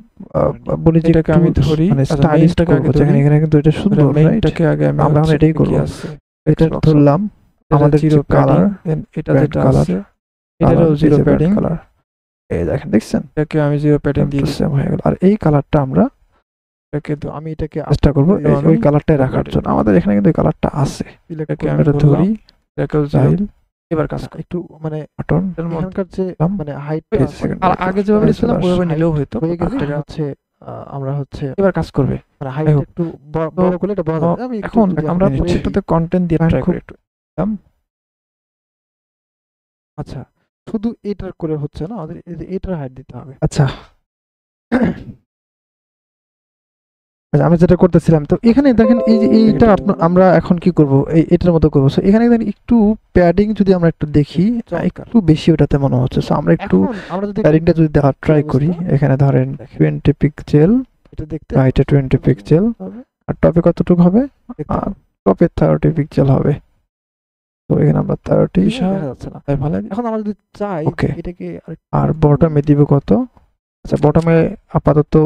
বলি যে এটাকে আমি ধরি, মানে আচ্ছা, স্টাইলিশটাকে main-টাকে আগে আগে ধরি। এখানে কিন্তু এটা সুন্দর রাইট, মেইনটাকে আগে আমি আমরা এখন হচ্ছে এটাই কি করব। আছে এটা box ধরলাম আমাদের যে কালার, দেন এটা red যেটা color, আছে এটারও জিরো প্যাডিং, কালার, এই দেখেন দেখছেন এটাকে আমি জিরো প্যাডিং দিয়ে দিই। সেম হয়ে গেল। আর এই কালারটা আমরা আমি এটাকে চেষ্টা করব আমি ওই কালারটাই রাখার upload জন্য। আমাদের এখানে কিন্তু এই কালারটা আছে, এটাকে আমরা আমি ধরি ধরি, এটাকেও জিরো। স্টাইল এবার কাজ একটু মানে বাটন এর মধ্যেকার যে দাম, মানে হাইট এই second আর বার আগে করো। যেভাবে এই ছিলাম চলে ওইভাবে আসে। নিলেও হতো। হয়ে গেছে এটা হচ্ছে আমরা হচ্ছে এবার কাজ করবে। মানে I হাইট hope. একটু বড় করলে এটা বড় তো যাবে। আমি একটু এখন যদি আমরা আপনাকে এটাতে কন্টেন্ট দিয়ে Fine, ট্রাই খুব- করি একটু। আচ্ছা শুধু এটার করে হচ্ছে না, আমাদের এটার হাইট দিতে হবে। আচ্ছা আমি যেটা করতেছিলাম, তো এখানে দেখেন এই যে এইটা আমরা এখন কি করব, এটার মতো করবো। সো এখানে দেখেন একটু প্যাডিং যদি আমরা একটু দেখি, চমৎকার। একটু বেশি ওটাতে মনে হচ্ছে। সো আমরা একটু এখন আমরা যদি প্যাডিংটা যদি দেখার ট্রাই অবস্থা? করি, এখানে ধরেন দেখেন। 20 পিক্সেল, এটা দেখতে রাইটে 20 পিক্সেল, হবে, আর টপে কতটুকু হবে, দেখতে আর হবে। টপে 30 পিক্সেল হবে। তো এখানে আমরা 30, দেখা যাচ্ছে না। তাই ভালো। এখন আমরা যদি চাই Okay. এটাকে আর বটমে দিব কত? আচ্ছা বটমে আপাতত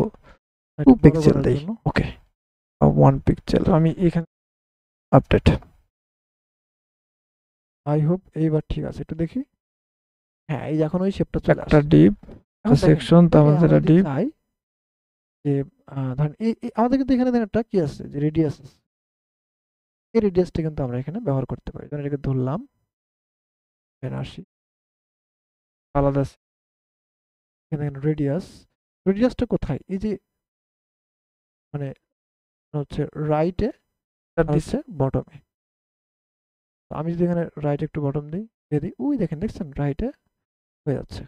2 পিক্সেল দেই। ওকে 1 পিক্সেল আমি এখানে আপডেট। আই হোপ এইবার ঠিক আছে, একটু দেখি। হ্যাঁ এই যে এখন ওই শেপটা চলে একটা আসছে। ডিপ এখন দেখেন, সেকশন, তারপর আমরা যেটা যদি ডিপ, চাই যে ধরেন আমাদের কিন্তু এখানে দেখেন একটা কি আছে যে রেডিয়াস আছে, এই রেডিয়াসটা কিন্তু আমরা এখানে ব্যবহার করতে পারি। ধরেন এটাকে ধরলাম, এখানে আসি, আলাদা আছে। এখানে রেডিয়াসটা কোথায়, এই যে মানে হচ্ছে রাইটে আর হচ্ছে বটমে। আমি যদি এখানে রাইট একটু বটম দিই, দিয়ে দিই, ওই দেখেন দেখছেন রাইটে হয়ে যাচ্ছে।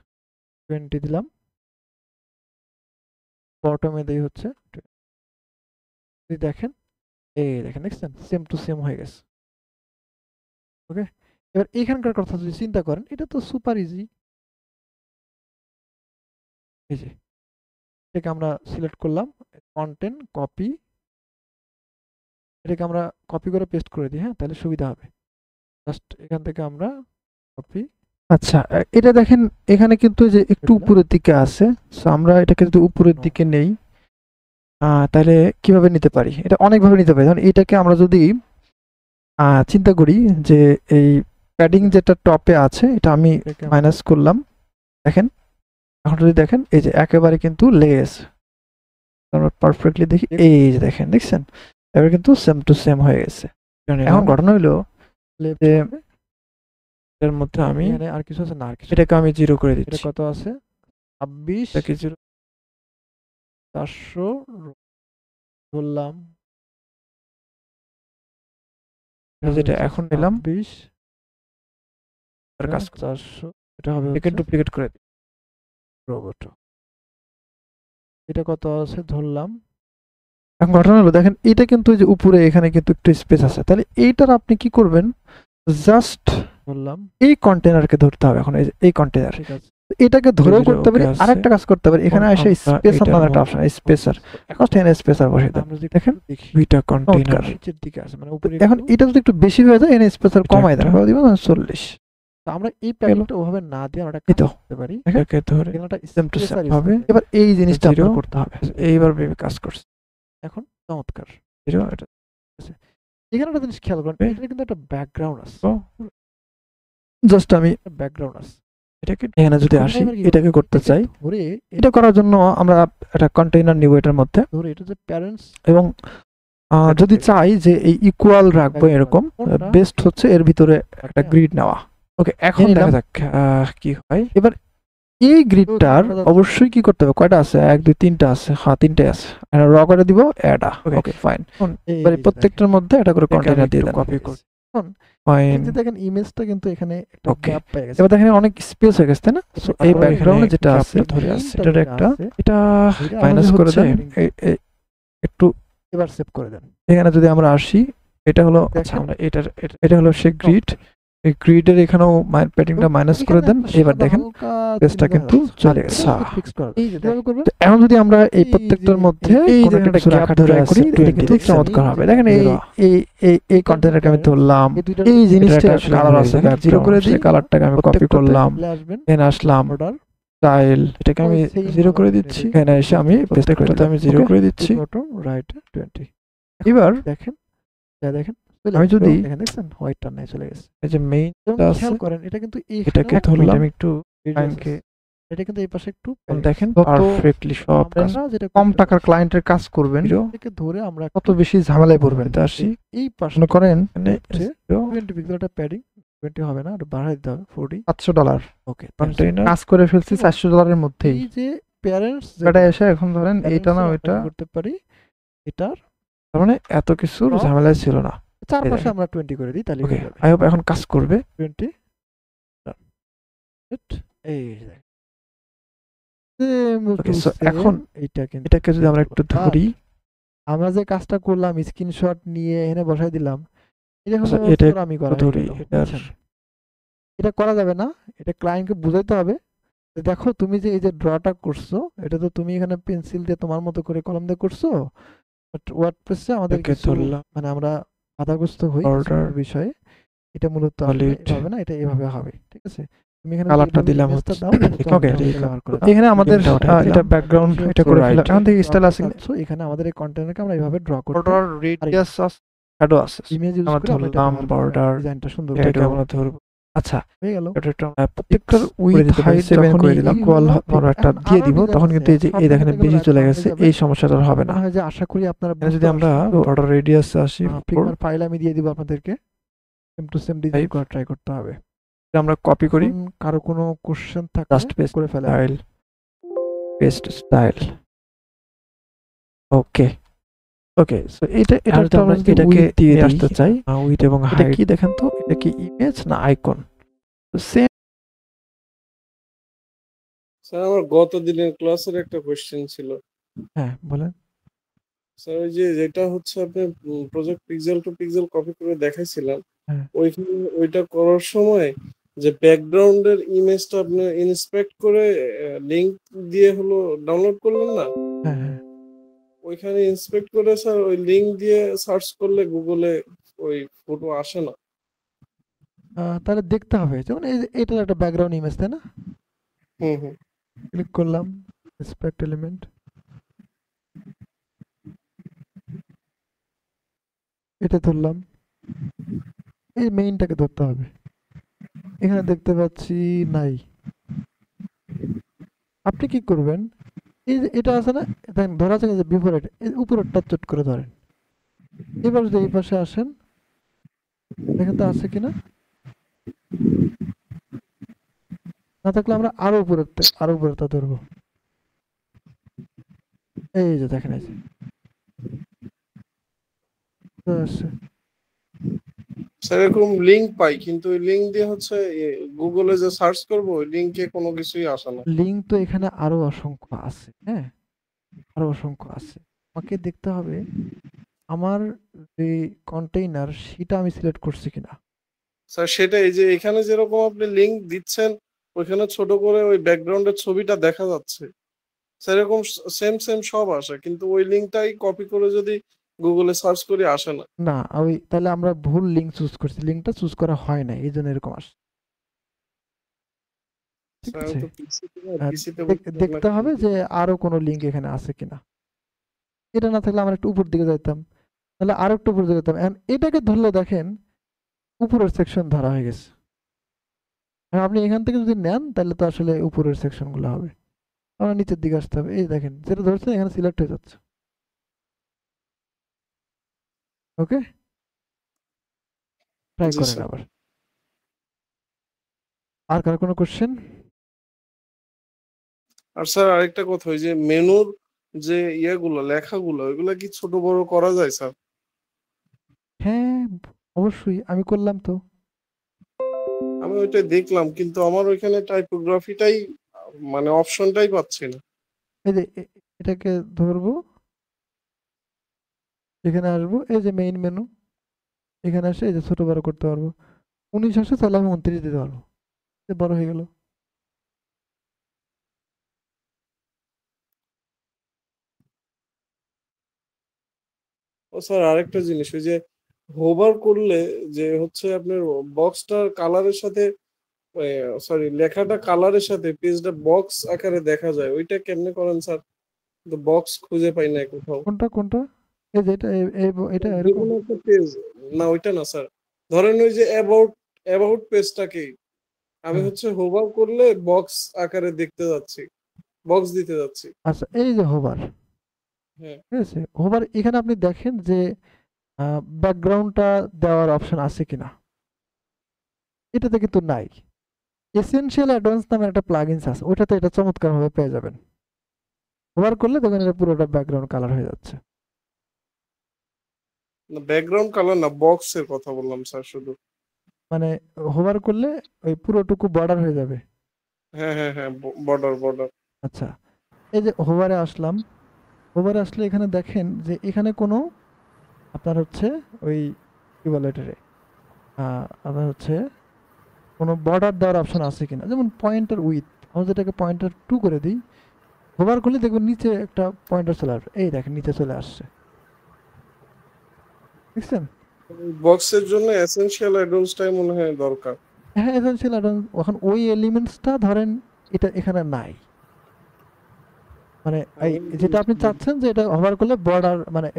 20 দিলাম, বটমে দেই হচ্ছে 20। যদি দেখেন এই দেখেন দেখছেন সেম টু সেম হয়ে গেছে। ওকে, এবার এখানকার কথা যদি চিন্তা করেন, এটা তো সুপার ইজি। এই যে এটাকে আমরা সিলেক্ট করলাম, কন্টেন্ট কপি, এটাকে আমরা কপি করে পেস্ট করে দিই। হ্যাঁ তাহলে সুবিধা হবে। জাস্ট এখান থেকে আমরা কপি, আচ্ছা এটা দেখেন এখানে কিন্তু যে একটু এটা? উপরের দিকে আছে। সো আমরা এটাকে যদি উপরের No. দিকে নেই, তাহলে কিভাবে নিতে পারি? এটা অনেকভাবে নিতে পারি। ধরুন এটাকে আমরা যদি চিন্তা করি যে এই প্যাডিং যেটা টপে আছে এটা আমি এটাকে আমরা- মাইনাস করলাম, দেখেন এখন যদি দেখেন এই যে একেবারে কিন্তু লেগে গেছে। আমরা পারফেক্টলি দেখি, এই যে দেখেন দেখছেন এবার কিন্তু সেম টু সেম হয়ে গেছে। এখন ঘটনা হইলো left যে হবে। এর মধ্যে আমি এখানে আর কিছু আছে না, আর কিছু এটাকে আমি 0 করে এটা দিচ্ছি। কত আছে 26 এটাকে 0 400 ধরলাম, যেটা এখন নিলাম 26 তার কাজ 400, এটা হবে এটাকে হচ্ছে ডুপ্লিকেট করে দিই। রোবট। এটা কত আছে ধরলাম, এখন ঘটনা হলো দেখেন এটা কিন্তু ওই যে উপরে এখানে কিন্তু একটু স্পেস আছে, তাহলে এইটার আপনি কি করবেন, জাস্ট ধরলাম, এই কন্টেনারকে ধরতে হবে। এখন এই যে এই কন্টেনার ঠিক আছে। এটাকে ধরেও এটা করতে পারি, okay আছে। আরেকটা কাজ করতে পারি, এখানে এখন এসে আমরা স্পেসার এটার নামে একটা মধ্যে- অপশন, স্পেসার জাস্ট এখানে স্পেসার বসিয়ে দেন। আমরা যদি দেখেন? একটু দেখি দুইটা কন্টেনার। নিচের দিকে আছে মানে উপরে এখন একটু। এটা যদি একটু বেশি হয়ে যায় এখানে স্পেসার এটা কমাই দেন, একটা- কত দিবেন 40। তো আমরা এই প্যাকেটটা ওভাবে না দিয়ে আমরা একটা এই তো। কাজ করতে পারি, এটাকে ধরে এখানে একটা same to same spacer use হবে। করতে পারি। এবার এই জিনিসটা Zero। আপনার করতে হবে। এইবার ভেবে কাজ করছে। এখন চমৎকার। 0 এটা এখানে একটা জিনিস খেয়াল করেন, Okay. এটার কিন্তু একটা ব্যাকগ্রাউন্ড আছে, জাস্ট আমি ব্যাকগ্রাউন্ড আছে। এটাকে এখানে যদি আমরা আসি এবার কি এটাকে করতে চাই, ধরে এটা করার জন্য আমরা একটা কন্টেইনার নিব এটার মধ্যে, ধরে এটা যে প্যারেন্টস এবং যদি চাই যে এই ইকুয়াল রাখবো এরকম, কোনটা? বেস্ট হচ্ছে এর ভিতরে একটা গ্রিড নেওয়া। ওকে এখন নিলাম। দেখা যাক কি হয়। এবার এই গ্রিডটার দেখা যাচ্ছে। অবশ্যই কি করতে হবে, কয়টা আছে, 1 2 3টা আছে, হ্যাঁ 3টে আছে, র করে দিব অ্যাডা। Okay fine. এবার এই প্রত্যেকটার মধ্যে একটা করে কন্টেইনার দিয়ে দেন। কপি করি। ফাইন। এই যে দেখেন ইমেজটা কিন্তু এখানে একটা Okay. গ্যাপ পেয়ে গেছে। এবার দেখেন অনেক স্পেস হয়ে গেছে তাই না? সো এই আমরা ব্যাকগ্রাউন্ডে এখানে যেটা আছে গ্যাপটা ধরে আছে, এটার যেটা একটা আছে, এটা এটা মাইনাস আমাদের করে হচ্ছে দেন। একটু এবার সেভ করে দেন। এখানে যদি আমরা আসি, এটা হলো দেখেন। আচ্ছা আমরা এটা হলো সে গ্রিড, এই গ্রিডের এখানেও প্যাডিংটা মাইনাস করে দেন। এবার দেখেন পেজটা কিন্তু চলে গেছে। তো এখন যদি আমরা এই প্রত্যেকটার মধ্যে কোনো একটা কিছু রাখার ট্রাই করি, এটা কিন্তু চমৎকার হবে। দেখেন এই এই এই এই কন্টেনারকে আমি ধরলাম, এই জিনিসটা কালার আছে, জিরো করে দিই, কালারটাকে আমি কপি করলাম, এখানে আসলাম স্টাইল, এটাকে আমি জিরো করে দিচ্ছি, এখানে এসে আমি পেজটাকে আমি জিরো করে দিচ্ছি, রাইট 20। এবার দেখেন আমি যদি দেখছেন হোয়াইটটা নাই চলে গেছে, এই যে মেইনটা আছে, খেয়াল করেন এটা কিন্তু এটাকে ধরলাম, আমি একটু ক্লায়েন্টকে, এটা কিন্তু এই পাশে একটু দেখেন পারফেক্টলি সব কাজ, যেটা কম টাকার ক্লায়েন্টের কাজ করবেন এটাকে ধরে আমরা কত বেশি ঝামেলায় পড়বেন। এটা আসি এই পাশে মনে করেন 20 পিক্সেলটা প্যাডিং 20 হবে না, এটা বাড়াই দিতে হবে 40, $700। ওকে, কন্টেইনার কাজ করে ফেলছি $400 মধ্যেই। এই যে প্যারেন্টস যেটা এসে এখন ধরেন এইটা না ওইটা করতে পারি, এটার তার মানে এত কিছু ঝামেলা ছিল না। চারপাশে আমরা 20 করে দিই, তাহলে হয়ে যাবে। আই হোপ এখন কাজ করবে। 20 এই এখন এটাকে যদি আমরা একটু ধরি, আমরা যে কাজটা করলাম স্ক্রিনশট নিয়ে এখানে বসাই দিলাম, এটা আমি ধরি, এটা করা যাবে না, এটা ক্লায়েন্টকে বুঝাইতে হবে। দেখো তুমি যে এই যে ড্রটা করছো, এটা তো তুমি এখানে পেন্সিল দিয়ে তোমার মতো করে কলম দিয়ে করছো, বাট ওয়ার্ডপ্রেসে আমাদের মানে আমরা বাধাগ্রস্ত হই বিষয়ে, এটা মূলত হবে না, এটা এভাবে হবে। ঠিক আছে, তুমি এখানে কালারটা দিলাম হচ্ছে, ওকে, এখানে আমাদের এটা ব্যাকগ্রাউন্ড এটা করে ফেলা, এখান থেকে স্টাইল আছে, সো এখানে আমাদের এই কন্টেনারকে আমরা এইভাবে ড্র করব, বর্ডার রেডিয়াস শ্যাডো আছে, ইমেজ ইউজ করে আমরা বর্ডার ডিজাইনটা সুন্দর করে আমরা ধরব। আচ্ছা হয়ে গেল, প্রত্যেকটার উইথ হাইট 7 করে দিলাম, ইকুয়াল আমরা একটা দিয়ে দিব, তখন কিন্তু এই যে এই দেখেন বেশি চলে গেছে, এই সমস্যাটা হবে না। যে আশা করি আপনারা যদি আমরা বর্ডার রেডিয়াস আসি, ফিগার ফাইল আমি দিয়ে দিব আপনাদেরকে, সেম টু সেম ডিজাইন করা ট্রাই করতে হবে। আমরা কপি করি, কারো কোনো কোশ্চেন থাকলে জাস্ট পেস্ট করে ফেলা, স্টাইল পেস্ট স্টাইল, ওকে ওকে। সো এটা আমরা এটাকে দিয়ে আসতে চাই, উইথ এবং হাইট কি দেখেন তো, এটা কি ইমেজ না আইকন? তো সেম স্যার আমার গত দিনের ক্লাসের একটা কোশ্চেন ছিল। হ্যাঁ বলেন স্যার ওই যে যেটা হচ্ছে আপনি project pixel to pixel copy করে দেখাইছিলেন, ওইখানে ওইটা করার সময় যে ব্যাকগ্রাউন্ডের ইমেজটা আপনি ইন্সপেক্ট করে লিংক দিয়ে হলো ডাউনলোড করলেন না, ওইখানে ইন্সপেক্ট করে স্যার ওই লিংক দিয়ে সার্চ করলে গুগলে ওই ফটো আসে না। তাহলে দেখতে হবে, যেমন এটা একটা ব্যাকগ্রাউন্ড ইমেজ, তাই না? ক্লিক করলাম ইন্সপেক্ট এলিমেন্ট, এটা ধরলাম, এই মেইনটাকে ধরতে হবে, এখানে দেখতে পাচ্ছি নাই। আপনি কি করবেন, এই যে এটা আছে না, দেখেন ধরা আছে যে বিফোর, এটা উপরেরটা চট করে ধরেন, এবার যদি এই পাশে আসেন, দেখেন তো আছে কিনা, না থাকলে আমরা আরো উপরেরটা ধরবো, এই যে দেখেন এই যে স্যার এরকম লিংক পাই, কিন্তু ওই লিংক দিয়ে হচ্ছে গুগলে যে সার্চ করব ওই লিংকে কোনো কিছুই আসে না। লিংক তো এখানে আরো অসংখ্য আছে, হ্যাঁ আরো অসংখ্য আছে, আমাকে দেখতে হবে আমার যে কন্টেইনার সেটা আমি সিলেক্ট করছি কিনা। স্যার সেটাই, যে এখানে যেরকম আপনি লিংক দিচ্ছেন ওইখানে ছোট করে ওই ব্যাকগ্রাউন্ডের ছবিটা দেখা যাচ্ছে, স্যার এরকম সেম সব আসে, কিন্তু ওই লিংকটাই কপি করে যদি গুগলে সার্চ করি আসে না। না ওই তাহলে আমরা ভুল লিংক চুজ করছি, লিংকটা চুজ করা হয় না, এই জন্য এরকম আসে। ঠিক আছে, দেখতে হবে যে আরো কোনো লিংক এখানে আছে কিনা, এটা না থাকলে আমরা একটু উপর দিকে যাইতাম, তাহলে আরো একটু উপর দিকে যেতাম। এটাকে ধরলে দেখেন উপরের সেকশন ধরা হয়ে গেছে, আপনি এখান থেকে যদি নেন তাহলে তো আসলে উপরের সেকশন গুলো হবে, আমরা নিচের দিকে আসতে হবে, এই দেখেন যেটা ধরছে এখানে সিলেক্ট হয়ে যাচ্ছে। ওকে, ট্রাই করেন আবার। আর কার কোনো কোশ্চেন? আর স্যার আরেকটা কথা, ওই যে মেনুর যে ইয়েগুলো লেখাগুলো ওইগুলা কি ছোট বড় করা যায় স্যার? হ্যাঁ অবশ্যই, আমি করলাম তো, আমি ওইটাই দেখলাম, কিন্তু আমার ওইখানে টাইপোগ্রাফিটাই মানে অপশনটাই পাচ্ছি না। এই যে এটাকে ধরবো, এখানে আসবো, এই যে মেইন মেনু, এখানে আসে এই যে ছোট বড় করতে পারবো, 19 আসছে তাহলে আমি 29 দিতে পারবো, এ বড় হয়ে গেল। ও স্যার আরেকটা জিনিস, ওই যে হোভার করলে যে হচ্ছে আপনার বক্সটার কালারের সাথে, সরি লেখাটা কালারের সাথে পেজটা বক্স আকারে দেখা যায়, ওইটা কেমনে করেন স্যার? তো বক্স খুঁজে পাই না কোথাও। কোনটা কোনটা? এই যে এটা এটা যে এরকম। কোনো একটা পেজ, না ওইটা না স্যার, ধরেন ওই যে অ্যাবাউট পেজটাকে আমি হ্যাঁ। হচ্ছে হোভার করলে বক্স আকারে দেখতে যাচ্ছি, বক্স দিতে যাচ্ছি। আচ্ছা, এই যে হোভার, হ্যাঁ, ঠিক আছে, হোভার এখানে আপনি দেখেন যে ব্যাকগ্রাউন্ডটা দেওয়ার অপশন আছে কিনা, এটাতে কিন্তু নাই। এসেনশিয়াল অ্যাডভান্স নামের একটা প্লাগইনস আছে, ওটাতে এটা চমৎকারভাবে পেয়ে যাবেন। হোভার করলে দেখবেন এটা পুরোটা ব্যাকগ্রাউন্ড কালার হয়ে যাচ্ছে। না ব্যাকগ্রাউন্ড কালার না, বক্সের কথা বললাম স্যার শুধু। মানে হোভার করলে ওই পুরোটুকু বর্ডার হয়ে যাবে। হ্যাঁ হ্যাঁ হ্যাঁ, বর্ডার। আচ্ছা, এই যে হোভারে আসলাম, হোভারে আসলে এখানে দেখেন যে এখানে কোনো আপনার হচ্ছে ওই কি বলে এটারে, আপনার হচ্ছে কোনো বর্ডার দেওয়ার অপশন আছে কিনা, যেমন পয়েন্টার উইথ, আমরা যেটাকে পয়েন্টার 2 করে দিই, হোভার করলে দেখবেন নিচে একটা পয়েন্টার চলে আসবে, এই দেখেন নিচে চলে আসছে, দেখছেন? বক্সের জন্য এসেনশিয়াল অ্যাডভান্সটাই মনে হয় দরকার। হ্যাঁ, এসেনশিয়াল অ্যাডভান্স, এখন ওই এলিমেন্টসটা ধরেন এটা এখানে নাই, মানে এই যেটা আপনি চাচ্ছেন যে এটা হোভার করলে বর্ডার মানে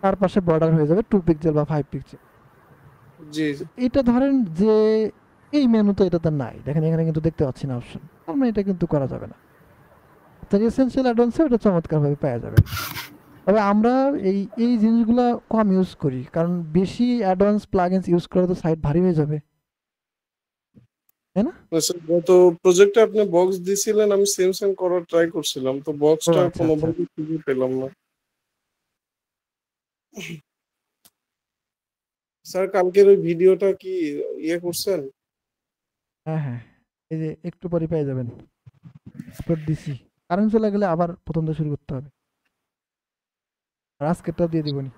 তার পাশে বর্ডার হয়ে যাবে 2 পিক্সেল বা 5 পিক্সেল। জি জি। এটা ধরেন যে এই মেনু তো এটাতে নাই, দেখেন এখানে কিন্তু দেখতে পাচ্ছি না অপশন, তার মানে এটা কিন্তু করা যাবে না। তো এসেনশিয়াল অ্যাডভান্সে এটা চমৎকারভাবে পাওয়া যাবে। তবে আমরা এই জিনিসগুলো কম ইউজ করি, কারণ বেশি অ্যাডভান্স প্লাগইনস ইউজ করলে তো সাইট ভারী হয়ে যাবে, তাই না? স্যার গত প্রজেক্টে আপনি বক্স দিছিলেন, আমি সেম করার ট্রাই করছিলাম, তো ও বক্সটা আচ্ছা আচ্ছা, কোনোভাবে খুঁজে পেলাম না। স্যার কালকের ওই ভিডিওটা কি ইয়ে করছেন? হ্যাঁ হ্যাঁ, এই যে একটু পরে পেয়ে যাবেন, আপলোড দিছি। কারেন্ট চলে গেলে আবার প্রথম থেকে শুরু করতে হবে, আর আজকেরটাও দিয়ে দিবনি।